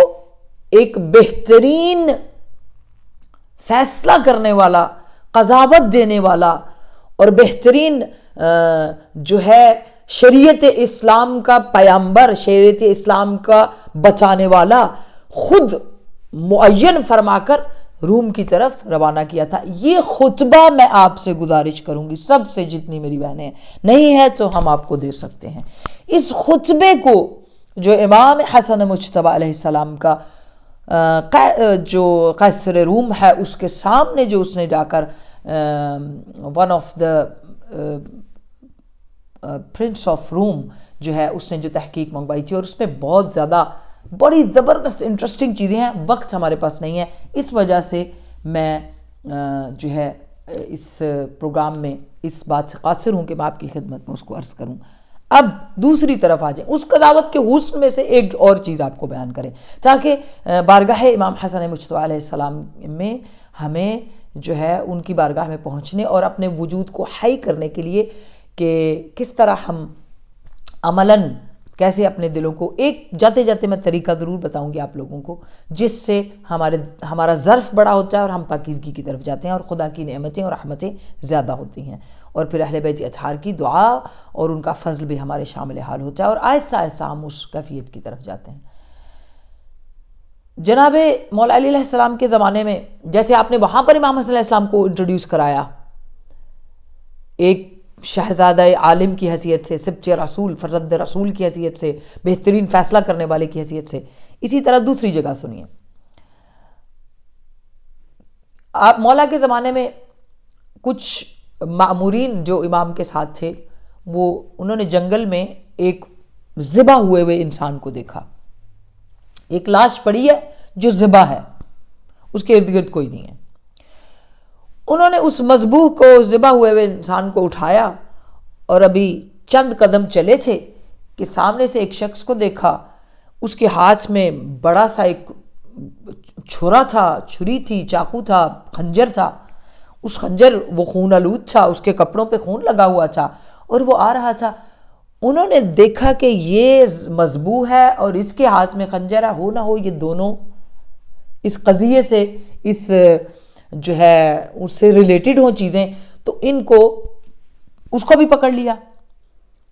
ایک بہترین فیصلہ کرنے والا، قضاوت دینے والا اور بہترین جو ہے شریعت اسلام کا پیامبر، شریعت اسلام کا بچانے والا خود معین فرما کر روم کی طرف روانہ کیا تھا۔ یہ خطبہ میں آپ سے گزارش کروں گی، سب سے جتنی میری بہنیں ہیں، نہیں ہے تو ہم آپ کو دے سکتے ہیں۔ اس خطبے کو جو امام حسن مجتبی علیہ السلام کا جو قیصر روم ہے اس کے سامنے جو اس نے جا کر one of the prince of Rome جو ہے اس نے جو تحقیق منگوائی تھی، اور اس میں بہت زیادہ بڑی زبردست انٹرسٹنگ چیزیں ہیں، وقت ہمارے پاس نہیں ہے، اس وجہ سے میں جو ہے اس پروگرام میں اس بات سے قاصر ہوں کہ میں آپ کی خدمت میں اس کو عرض کروں۔ اب دوسری طرف آ جائیں، اس قضاوت کے حسن میں سے ایک اور چیز آپ کو بیان کریں تاکہ بارگاہ امام حسن مجتبی علیہ السلام میں ہمیں جو ہے ان کی بارگاہ میں پہنچنے اور اپنے وجود کو حی کرنے کے لیے کہ کس طرح ہم عملاً کیسے اپنے دلوں کو ایک جاتے جاتے میں طریقہ ضرور بتاؤں گی آپ لوگوں کو، جس سے ہمارا ظرف بڑا ہوتا ہے اور ہم پاکیزگی کی طرف جاتے ہیں اور خدا کی نعمتیں اور رحمتیں زیادہ ہوتی ہیں، اور پھر اہل بیت اطہار کی دعا اور ان کا فضل بھی ہمارے شامل حال ہوتا ہے، اور آہستہ آہستہ ہم اس کیفیت کی طرف جاتے ہیں۔ جناب مولا علی علیہ السلام کے زمانے میں جیسے آپ نے وہاں پر امام حسن علیہ السلام کو انٹروڈیوس کرایا ایک شہزادہ عالم کی حیثیت سے، سبط رسول، فرزند رسول کی حیثیت سے، بہترین فیصلہ کرنے والے کی حیثیت سے، اسی طرح دوسری جگہ سنیے، آپ مولا کے زمانے میں کچھ مامورین جو امام کے ساتھ تھے انہوں نے جنگل میں ایک ذبح ہوئے انسان کو دیکھا، ایک لاش پڑی ہے جو ذبح ہے، اس کے ارد گرد کوئی نہیں ہے۔ انہوں نے اس مذبوح کو، ذبح ہوئے انسان کو اٹھایا اور ابھی چند قدم چلے تھے کہ سامنے سے ایک شخص کو دیکھا، اس کے ہاتھ میں بڑا سا ایک چھرا تھا، چھری تھی، چاقو تھا، خنجر تھا، اس خنجر وہ خون آلود تھا، اس کے کپڑوں پہ خون لگا ہوا تھا اور وہ آ رہا تھا۔ انہوں نے دیکھا کہ یہ مذبوح ہے اور اس کے ہاتھ میں خنجر ہے، ہو نہ ہو یہ دونوں اس قضیے سے، اس جو ہے اس سے ریلیٹڈ ہوں چیزیں، تو اس کو بھی پکڑ لیا،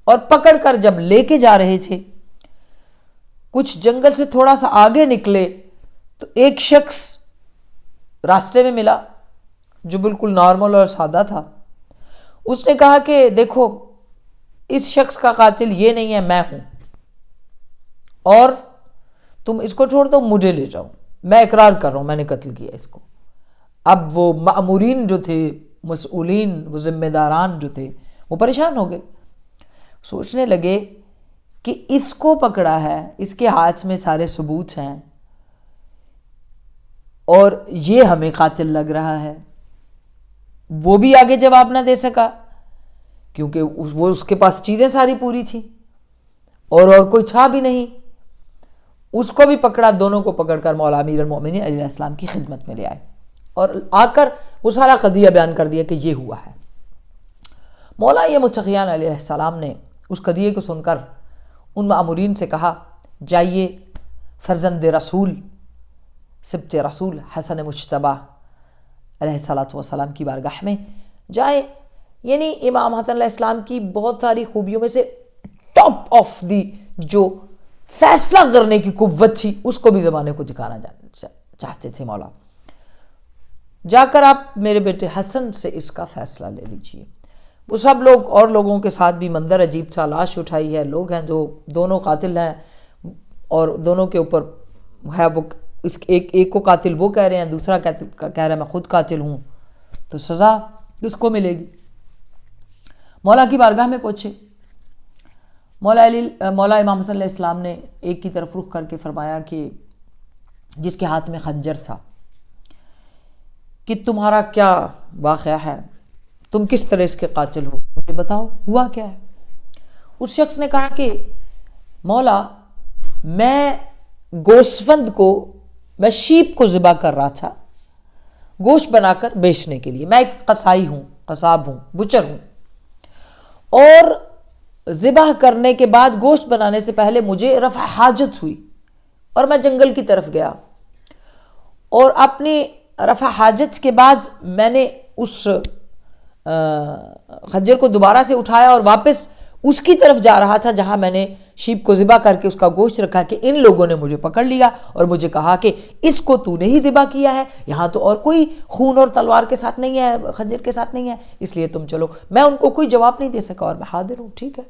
اور پکڑ کر جب لے کے جا رہے تھے، کچھ جنگل سے تھوڑا سا آگے نکلے تو ایک شخص راستے میں ملا جو بالکل نارمل اور سادہ تھا۔ اس نے کہا کہ دیکھو اس شخص کا قاتل یہ نہیں ہے، میں ہوں، اور تم اس کو چھوڑ دو، مجھے لے جاؤ، میں اقرار کر رہا ہوں میں نے قتل کیا اس کو۔ اب وہ مأمورین جو تھے، مسئولین، وہ ذمہ داران جو تھے، وہ پریشان ہو گئے، سوچنے لگے کہ اس کو پکڑا ہے، اس کے ہاتھ میں سارے ثبوت ہیں اور یہ ہمیں قاتل لگ رہا ہے. وہ بھی آگے جواب نہ دے سکا کیونکہ وہ اس کے پاس چیزیں ساری پوری تھیں اور کوئی چھا بھی نہیں. اس کو بھی پکڑا، دونوں کو پکڑ کر مولا امیر المومنین علیہ السلام کی خدمت میں لے آئے اور آ کر وہ سارا قضیہ بیان کر دیا کہ یہ ہوا ہے. مولا یہ متقیان علیہ السلام نے اس قضیے کو سن کر ان مامورین سے کہا، جائیے فرزند رسول سبط رسول حسن مجتبیٰ علیہ السلام کی بارگاہ میں جائیں. یعنی امام حسن علیہ السلام کی بہت ساری خوبیوں میں سے ٹاپ آف دی جو فیصلہ کرنے کی قوت تھی اس کو بھی زمانے کو دکھانا چاہتے تھے. مولا جا کر آپ میرے بیٹے حسن سے اس کا فیصلہ لے لیجئے. وہ سب لوگ اور لوگوں کے ساتھ بھی منظر عجیب تھا، لاش اٹھائی ہے، لوگ ہیں جو دونوں قاتل ہیں اور دونوں کے اوپر ہے وہ اس ایک کو قاتل وہ کہہ رہے ہیں، دوسرا کہہ رہا ہے میں خود قاتل ہوں، تو سزا کس کو ملے گی. مولا کی بارگاہ میں پہنچے. مولا امام حسن علیہ السلام نے ایک کی طرف رخ کر کے فرمایا کہ جس کے ہاتھ میں خنجر تھا کہ تمہارا کیا واقعہ ہے، تم کس طرح اس کے قاتل ہو، مجھے بتاؤ ہوا کیا ہے. اس شخص نے کہا کہ مولا میں گوسفند کو، میں شیپ کو ذبح کر رہا تھا گوشت بنا کر بیچنے کے لیے. میں ایک قصائی ہوں، قصاب ہوں، بچر ہوں، اور ذبح کرنے کے بعد گوشت بنانے سے پہلے مجھے رفع حاجت ہوئی اور میں جنگل کی طرف گیا اور اپنی رفع حاجت کے بعد میں نے اس خنجر کو دوبارہ سے اٹھایا اور واپس اس کی طرف جا رہا تھا جہاں میں نے شیپ کو ذبح کر کے اس کا گوشت رکھا کہ ان لوگوں نے مجھے پکڑ لیا اور مجھے کہا کہ اس کو تو نے ہی ذبح کیا ہے، یہاں تو اور کوئی خون اور تلوار کے ساتھ نہیں ہے، خنجر کے ساتھ نہیں ہے، اس لیے تم چلو. میں ان کو کوئی جواب نہیں دے سکا اور میں حاضر ہوں. ٹھیک ہے.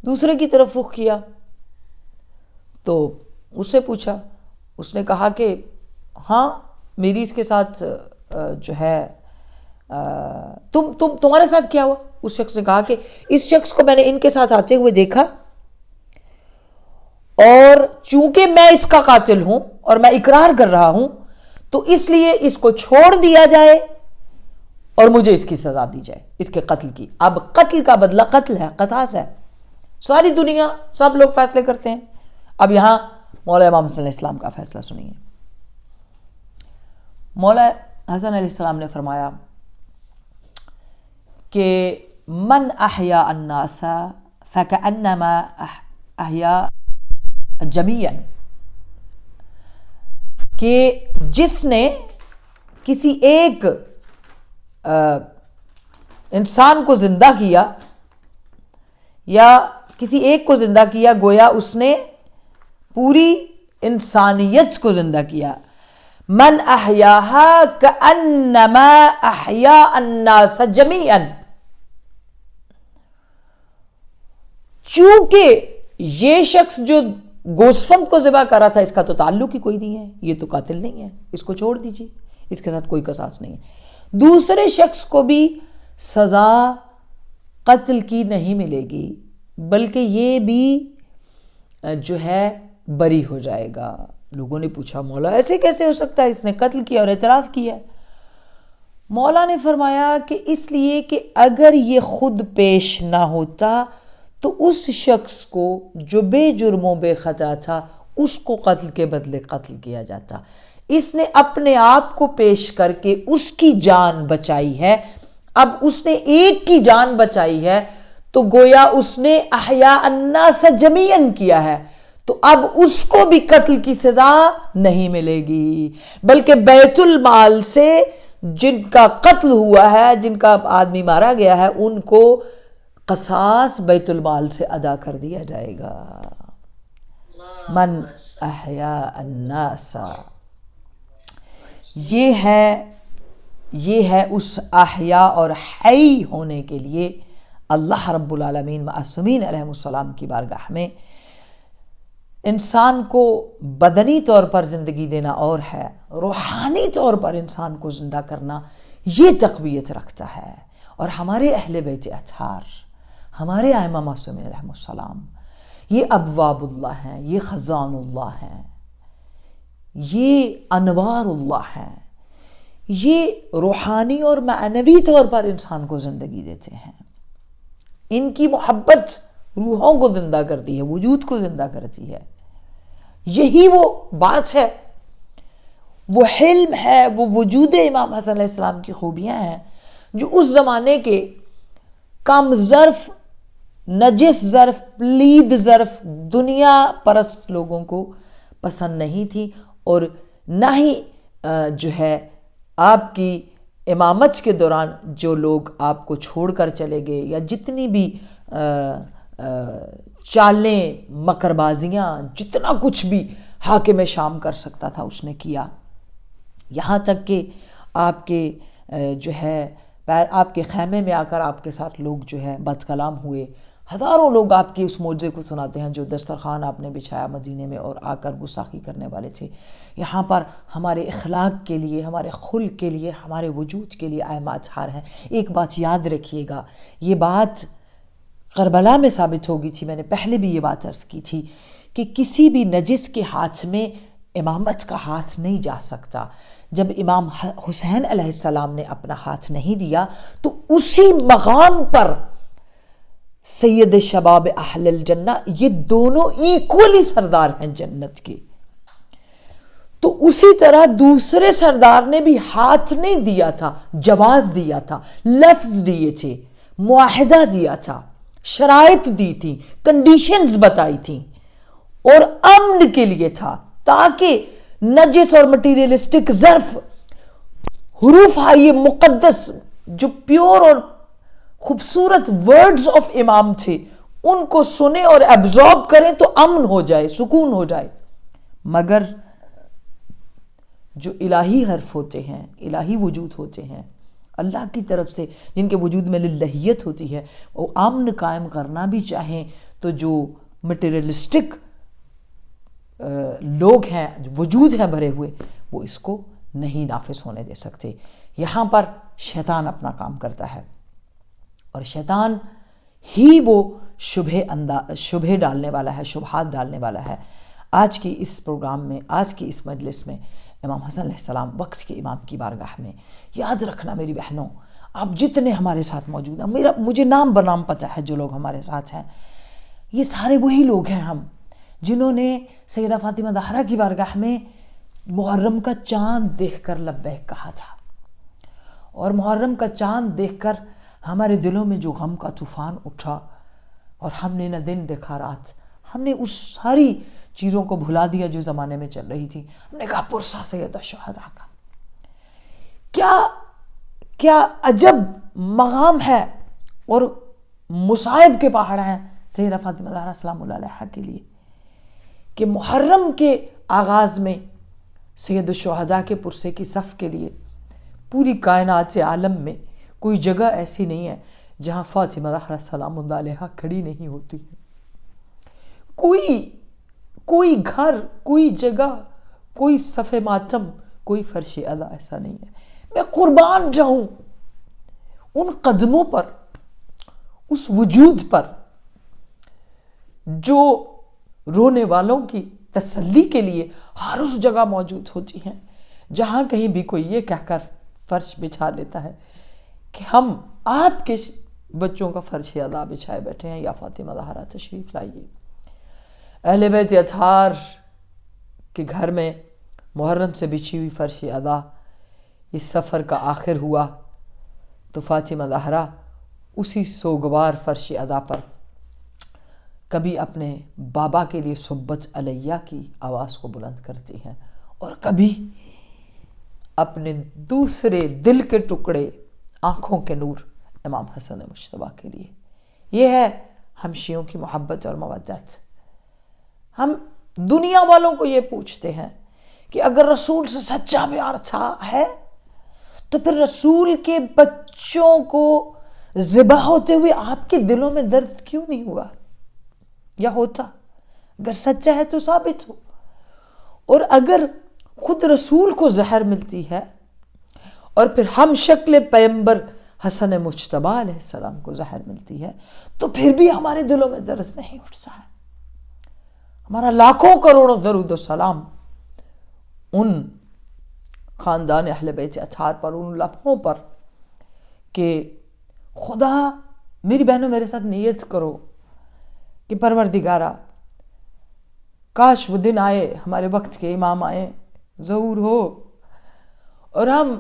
دوسرے کی طرف رخ کیا تو اس سے پوچھا. اس نے کہا کہ ہاں میری اس کے ساتھ جو ہے تمہارے ساتھ کیا ہوا. اس شخص نے کہا کہ اس شخص کو میں نے ان کے ساتھ آتے ہوئے دیکھا اور چونکہ میں اس کا قاتل ہوں اور میں اقرار کر رہا ہوں تو اس لیے اس کو چھوڑ دیا جائے اور مجھے اس کی سزا دی جائے، اس کے قتل کی. اب قتل کا بدلہ قتل ہے، قصاص ہے. ساری دنیا سب لوگ فیصلے کرتے ہیں. اب یہاں مولا امام حسن علیہ السلام کا فیصلہ سنیے. مولا حسن علیہ السلام نے فرمایا کہ من احیا الناس فکأنما احیا جمیعا، کہ جس نے کسی ایک انسان کو زندہ کیا یا کسی ایک کو زندہ کیا گویا اس نے پوری انسانیت کو زندہ کیا. من احیاہا کأنما احیا الناس جمیعا، چونکہ یہ شخص جو گوسفند کو ذبح کر رہا تھا اس کا تو تعلق ہی کوئی نہیں ہے، یہ تو قاتل نہیں ہے، اس کو چھوڑ دیجیے، اس کے ساتھ کوئی قصاص نہیں ہے. دوسرے شخص کو بھی سزا قتل کی نہیں ملے گی بلکہ یہ بھی جو ہے بری ہو جائے گا. لوگوں نے پوچھا مولا ایسے کیسے ہو سکتا ہے، اس نے قتل کیا اور اعتراف کیا. مولا نے فرمایا کہ اس لیے کہ اگر یہ خود پیش نہ ہوتا تو اس شخص کو جو بے جرم و بے خطا تھا اس کو قتل کے بدلے قتل کیا جاتا. اس نے اپنے آپ کو پیش کر کے اس کی جان بچائی ہے. اب اس نے ایک کی جان بچائی ہے تو گویا اس نے احیاء الناس جمیعاً کیا ہے، تو اب اس کو بھی قتل کی سزا نہیں ملے گی بلکہ بیت المال سے جن کا قتل ہوا ہے، جن کا آدمی مارا گیا ہے، ان کو قصاص بیت المال سے ادا کر دیا جائے گا. من احیاء الناس، یہ ہے اس احیاء اور حی ہونے کے لیے اللہ رب العالمین معصومین علیہ السلام کی بارگاہ میں انسان کو بدنی طور پر زندگی دینا اور ہے، روحانی طور پر انسان کو زندہ کرنا یہ تقویت رکھتا ہے. اور ہمارے اہل بیت اطہار، ہمارے ائمہ معصومین علیہ السلام یہ ابواب اللہ ہیں، یہ خزان اللہ ہیں، یہ انوار اللہ ہیں، یہ روحانی اور معنوی طور پر انسان کو زندگی دیتے ہیں۔ ان کی محبت روحوں کو زندہ کرتی ہے، وجود کو زندہ کرتی ہے۔ یہی وہ بات ہے، وہ حلم ہے، وہ وجود امام حسن علیہ السلام کی خوبیاں ہیں جو اس زمانے کے کم ظرف، نجس ظرف، پلید ظرف، دنیا پرست لوگوں کو پسند نہیں تھی، اور نہ ہی جو ہے آپ کی امامت کے دوران جو لوگ آپ کو چھوڑ کر چلے گئے، یا جتنی بھی چالیں، مکر بازیاں، جتنا کچھ بھی حاکم شام کر سکتا تھا اس نے کیا، یہاں تک کہ آپ کے جو ہے آپ کے خیمے میں آ کر آپ کے ساتھ لوگ جو ہے بد کلام ہوئے۔ ہزاروں لوگ آپ کی اس معجزے کو سناتے ہیں جو دسترخوان آپ نے بچھایا مدینے میں اور آ کر گستاخی کرنے والے تھے۔ یہاں پر ہمارے اخلاق کے لیے، ہمارے خلق کے لیے، ہمارے وجود کے لیے اہم اظہار ہیں۔ ایک بات یاد رکھیے گا، یہ بات کربلا میں ثابت ہوگی تھی، میں نے پہلے بھی یہ بات عرض کی تھی کہ کسی بھی نجس کے ہاتھ میں امامت کا ہاتھ نہیں جا سکتا۔ جب امام حسین علیہ السلام نے اپنا ہاتھ نہیں دیا تو اسی مقام پر سید شباب اہل الجنہ، یہ دونوں ایکولی سردار ہیں جنت کے، تو اسی طرح دوسرے سردار نے بھی ہاتھ نہیں دیا تھا، جواز دیا تھا، لفظ دیے تھے، معاہدہ دیا تھا، شرائط دی تھی، کنڈیشنز بتائی تھیں، اور امن کے لیے تھا، تاکہ نجس اور مٹیریلسٹک ظرف، حروف ہائے مقدس جو پیور اور خوبصورت ورڈز آف امام تھے ان کو سنیں اور ایبزارب کریں تو امن ہو جائے، سکون ہو جائے۔ مگر جو الہی حرف ہوتے ہیں، الہی وجود ہوتے ہیں اللہ کی طرف سے، جن کے وجود میں للہیت ہوتی ہے، وہ امن قائم کرنا بھی چاہیں تو جو مٹیریلسٹک لوگ ہیں، وجود ہیں بھرے ہوئے، وہ اس کو نہیں نافذ ہونے دے سکتے۔ یہاں پر شیطان اپنا کام کرتا ہے، اور شیطان ہی وہ شبہ ڈالنے والا ہے، شبہات ڈالنے والا ہے۔ آج کی اس پروگرام میں، آج کی اس مجلس میں امام حسن علیہ السلام وقت کے امام کی بارگاہ میں، یاد رکھنا میری بہنوں، آپ جتنے ہمارے ساتھ موجود ہیں، مجھے نام بنام پتہ ہے جو لوگ ہمارے ساتھ ہیں، یہ سارے وہی لوگ ہیں ہم جنہوں نے سیدہ فاطمہ زہرا کی بارگاہ میں محرم کا چاند دیکھ کر لبیک کہا تھا، اور محرم کا چاند دیکھ کر ہمارے دلوں میں جو غم کا طوفان اٹھا، اور ہم نے نہ دن دیکھا رات، ہم نے اس ساری چیزوں کو بھلا دیا جو زمانے میں چل رہی تھی، ہم نے کہا پرسا سید الشہداء کا کیا عجب مقام ہے اور مصائب کے پہاڑ ہیں سیدہ فاطمہ زہرا سلام اللہ علیہا کے لیے، کہ محرم کے آغاز میں سید الشہداء کے پرسے کی صف کے لیے پوری کائنات عالم میں کوئی جگہ ایسی نہیں ہے جہاں فاطمہ زہرا سلام اللہ علیہا کھڑی نہیں ہوتی ہے۔ کوئی گھر، کوئی جگہ، کوئی صف ماتم، کوئی فرش ادا ایسا نہیں ہے۔ میں قربان جاؤں ان قدموں پر، اس وجود پر جو رونے والوں کی تسلی کے لیے ہر اس جگہ موجود ہوتی ہیں، جہاں کہیں بھی کوئی یہ کہہ کر فرش بچھا لیتا ہے کہ ہم آپ کے بچوں کا فرش ادا بچھائے بیٹھے ہیں، یا فاطمہ زہرا تشریف لائیے۔ اہل بیت اطہار کے گھر میں محرم سے بچھی ہوئی فرش ادا، اس سفر کا آخر ہوا تو فاطمہ زہرا اسی سوگوار فرش ادا پر کبھی اپنے بابا کے لیے صبت علیہ کی آواز کو بلند کرتی ہیں، اور کبھی اپنے دوسرے دل کے ٹکڑے، آنکھوں کے نور امام حسن مجتبیٰ کے لیے۔ یہ ہے ہم شیعوں کی محبت اور مودت۔ ہم دنیا والوں کو یہ پوچھتے ہیں کہ اگر رسول سے سچا پیار ہے تو پھر رسول کے بچوں کو ذبح ہوتے ہوئے آپ کے دلوں میں درد کیوں نہیں ہوا یا ہوتا؟ اگر سچا ہے تو ثابت ہو۔ اور اگر خود رسول کو زہر ملتی ہے اور پھر ہم شکل پیغمبر حسن مجتبیٰ علیہ السلام کو زہر ملتی ہے تو پھر بھی ہمارے دلوں میں درد نہیں اٹھتا ہے۔ ہمارا لاکھوں کروڑوں درود و سلام ان خاندان اہل بیت اطہار پر، ان لمحوں پر کہ خدا میری بہنوں میرے ساتھ نیت کرو کہ پروردگارہ کاش وہ دن آئے، ہمارے وقت کے امام آئے، ظہور ہو اور ہم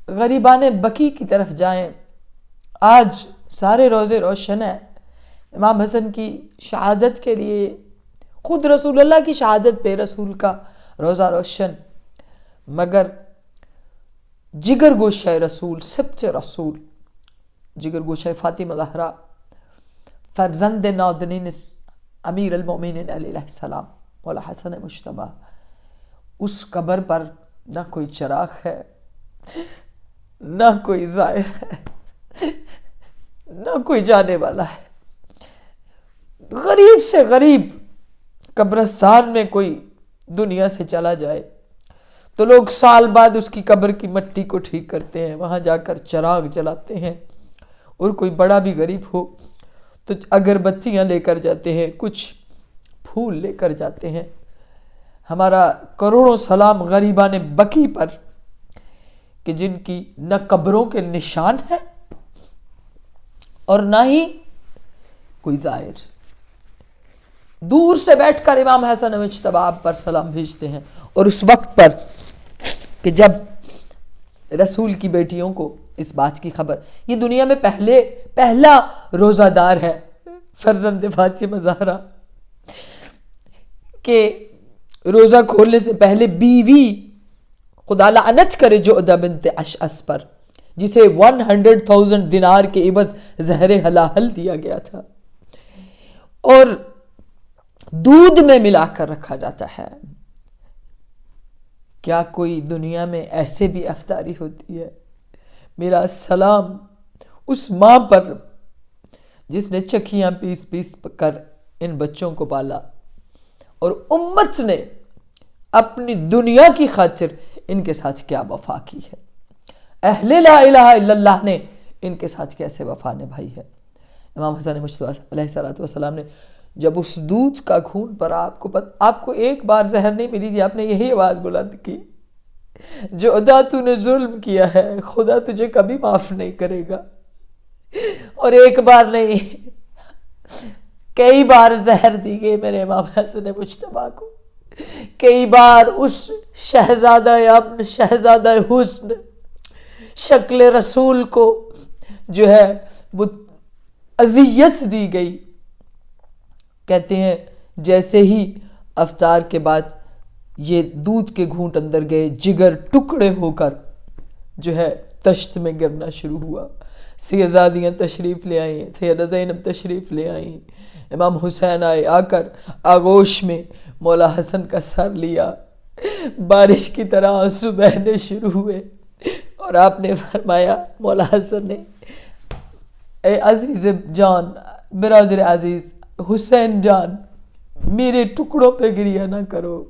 غریبان بقی کی طرف جائیں۔ آج سارے روزے روشن ہیں امام حسن کی شہادت کے لیے، خود رسول اللہ کی شہادت پہ رسول کا روزہ روشن، مگر جگر گوشہ رسول، سبت رسول، جگر گوشہ فاطمہ زہرا، فرزند نادنین امیر المومنین علیہ السلام مولا حسن مجتبیٰ، اس قبر پر نہ کوئی چراغ ہے، نہ کوئی زائر ہے، نہ کوئی جانے والا ہے۔ غریب سے غریب قبرستان میں کوئی دنیا سے چلا جائے تو لوگ سال بعد اس کی قبر کی مٹی کو ٹھیک کرتے ہیں، وہاں جا کر چراغ جلاتے ہیں، اور کوئی بڑا بھی غریب ہو تو اگربتیاں لے کر جاتے ہیں، کچھ پھول لے کر جاتے ہیں۔ ہمارا کروڑوں سلام غریبان بقی پر کہ جن کی نہ قبروں کے نشان ہے اور نہ ہی کوئی زائر، دور سے بیٹھ کر امام حسن مجتبیٰ آپ پر سلام بھیجتے ہیں، اور اس وقت پر کہ جب رسول کی بیٹیوں کو اس بات کی خبر، یہ دنیا میں پہلا روزہ دار ہے فرزند فاطمہ زہرا کہ روزہ کھولنے سے پہلے بیوی، خدا لعنت کرے جعدہ بنت اشعث پر، جسے 100,000 دینار کے عوض زہر حلاحل دیا گیا تھا اور دودھ میں ملا کر رکھا جاتا ہے۔ کیا کوئی دنیا میں ایسے بھی افطاری ہوتی ہے؟ میرا سلام اس ماں پر جس نے چکیاں پیس پیس کر ان بچوں کو پالا، اور امت نے اپنی دنیا کی خاطر ان کے ساتھ کیا وفا کی ہے، اہل لا الہ الا اللہ نے ان کے ساتھ کیسے وفا نبھائی ہے۔ امام حسن مجتبیٰ علیہ السلام نے جب اس دودھ کا گھونٹ پر آپ کو ایک بار زہر نہیں ملی تھی، آپ نے یہی آواز بلند کی، جعدہ تو نے ظلم کیا ہے، خدا تجھے کبھی معاف نہیں کرے گا۔ اور ایک بار نہیں، کئی بار زہر دی گئی میرے امام حسن مجتبیٰ کو، کئی بار اس شہزادہ امن، شہزادہ حسن، شکل رسول کو جو ہے وہ اذیت دی گئی۔ کہتے ہیں جیسے ہی افطار کے بعد یہ دودھ کے گھونٹ اندر گئے، جگر ٹکڑے ہو کر جو ہے تشت میں گرنا شروع ہوا۔ سیدزادیاں تشریف لے آئیں، سیدہ زینب تشریف لے آئیں، امام حسین آئے، آ کر آغوش میں مولا حسن کا سر لیا، بارش کی طرح آنسو بہنے شروع ہوئے، اور آپ نے فرمایا، مولا حسن نے، اے عزیز جان، برادر عزیز حسین جان، میرے ٹکڑوں پہ گریہ نہ کرو۔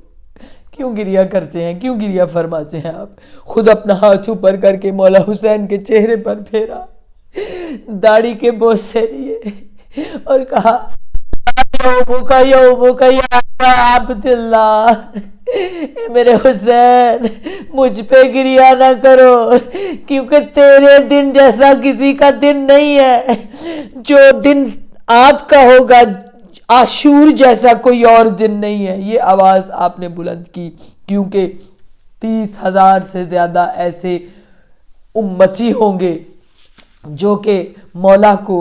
کیوں گریہ کرتے ہیں، کیوں گریہ فرماتے ہیں آپ؟ خود اپنا ہاتھ اوپر کر کے مولا حسین کے چہرے پر پھیرا، داڑھی کے بوسے لیے اور کہا، یومک یا ابا عبداللہ، میرے حسین مجھ پہ گریہ نہ کرو، کیونکہ تیرے دن جیسا کسی کا دن نہیں ہے، جو دن آپ کا ہوگا عاشور جیسا کوئی اور دن نہیں ہے۔ یہ آواز آپ نے بلند کی کیونکہ 30,000 سے زیادہ ایسے امتی ہوں گے جو کہ مولا کو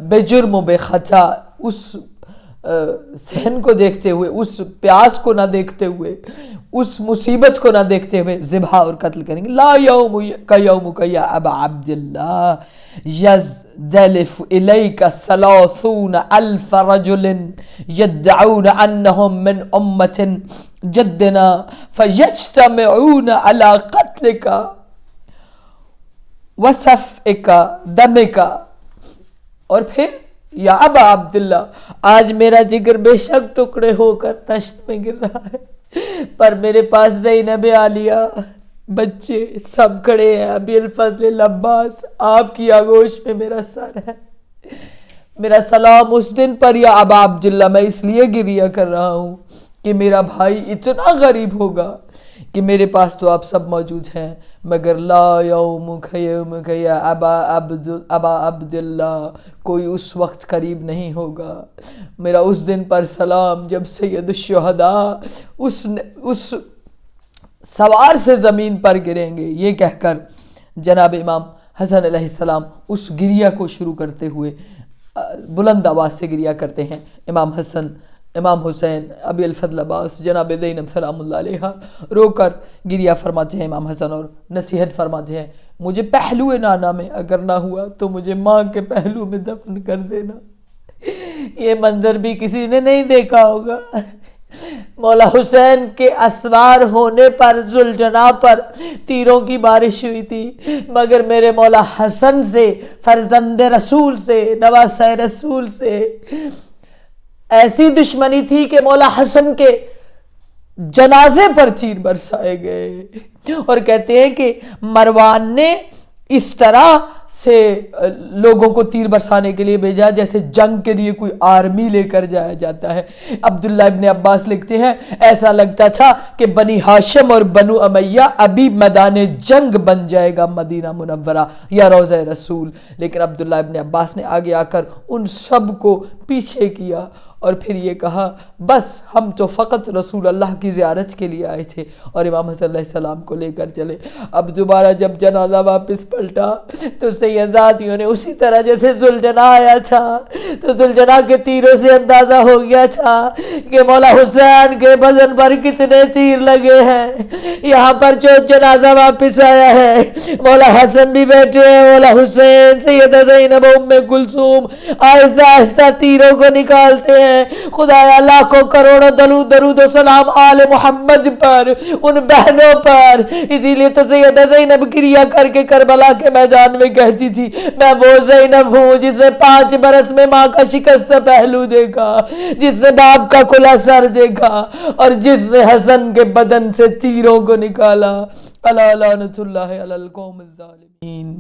بے جرم و بے خطا اس صحن کو دیکھتے ہوئے، اس پیاس کو نہ دیکھتے ہوئے، اس مصیبت کو نہ دیکھتے ہوئے ذبح اور قتل کریں گے۔ لا یومک یومک یا ابا عبداللہ یزدلف الیک 30,000 رجل یدعون انہم من امت جدنا فیجتمعون علی قتلک وسفک دمک۔ اور پھر یا ابا عبداللہ، آج میرا جگر بے شک ٹکڑے ہو کر تشت میں گر رہا ہے، پر میرے پاس زینب عالیہ، بچے سب کھڑے ہیں، ابی الفضل العباس، آپ کی آغوش میں میرا سر ہے، میرا سلام اس دن پر یا ابا عبداللہ میں اس لیے گریہ کر رہا ہوں کہ میرا بھائی اتنا غریب ہوگا کہ میرے پاس تو آپ سب موجود ہیں، مگر لا یومک یومک یا ابا عبداللہ، کوئی اس وقت قریب نہیں ہوگا میرا اس دن پر سلام جب سید الشہداء اس سوار سے زمین پر گریں گے۔ یہ کہہ کر جناب امام حسن علیہ السلام اس گریہ کو شروع کرتے ہوئے بلند آواز سے گریہ کرتے ہیں۔ امام حسن، امام حسین، ابی الفضل عباس، جناب زینب سلام اللہ علیہ رو کر گریہ فرماتے ہیں امام حسن اور نصیحت فرماتے ہیں، مجھے پہلو نانا میں اگر نہ ہوا تو مجھے ماں کے پہلو میں دفن کر دینا۔ یہ منظر بھی کسی نے نہیں دیکھا ہوگا۔ مولا حسین کے اسوار ہونے پر ذوالجناح پر تیروں کی بارش ہوئی تھی، مگر میرے مولا حسن سے، فرزند رسول سے، نواسہ رسول سے ایسی دشمنی تھی کہ مولا حسن کے جنازے پر تیر برسائے گئے، اور کہتے ہیں کہ مروان نے اس طرح سے لوگوں کو تیر برسانے کے لیے بھیجا جیسے جنگ کے لیے کوئی آرمی لے کر جایا جاتا ہے۔ عبداللہ ابن عباس لکھتے ہیں ایسا لگتا تھا کہ بنی ہاشم اور بنو امیہ ابھی میدان جنگ بن جائے گا مدینہ منورہ یا روضہ رسول، لیکن عبداللہ ابن عباس نے آگے آ کر ان سب کو پیچھے کیا اور پھر یہ کہا بس ہم تو فقط رسول اللہ کی زیارت کے لیے آئے تھے، اور امام حسن علیہ السلام کو لے کر چلے۔ اب دوبارہ جب جنازہ واپس پلٹا تو سیداتیوں نے اسی طرح جیسے ذوالجناح آیا تھا تو ذوالجناح کے تیروں سے اندازہ ہو گیا تھا کہ مولا حسین کے بدن پر کتنے تیر لگے ہیں۔ یہاں پر جو جنازہ واپس آیا ہے مولا حسن بھی بیٹھے ہیں، مولا حسین، سیدہ زینب، ام کلثوم آہستہ آہستہ تیروں کو نکالتے ہیں۔ خدایا لاکھوں کروڑوں درود و سلام آل محمد پر، ان بہنوں پر۔ اسی لیے تو سیدہ زینب گریہ کر کے کربلا کے میدان میں کہتی تھی میں وہ زینب ہوں جس نے 5 برس میں ماں کا شکستہ پہلو دیکھا، جس نے باپ کا کھلا سر دیکھا، اور جس نے حسن کے بدن سے تیروں کو نکالا۔ الا لعنت اللہ علی القوم الظالمین۔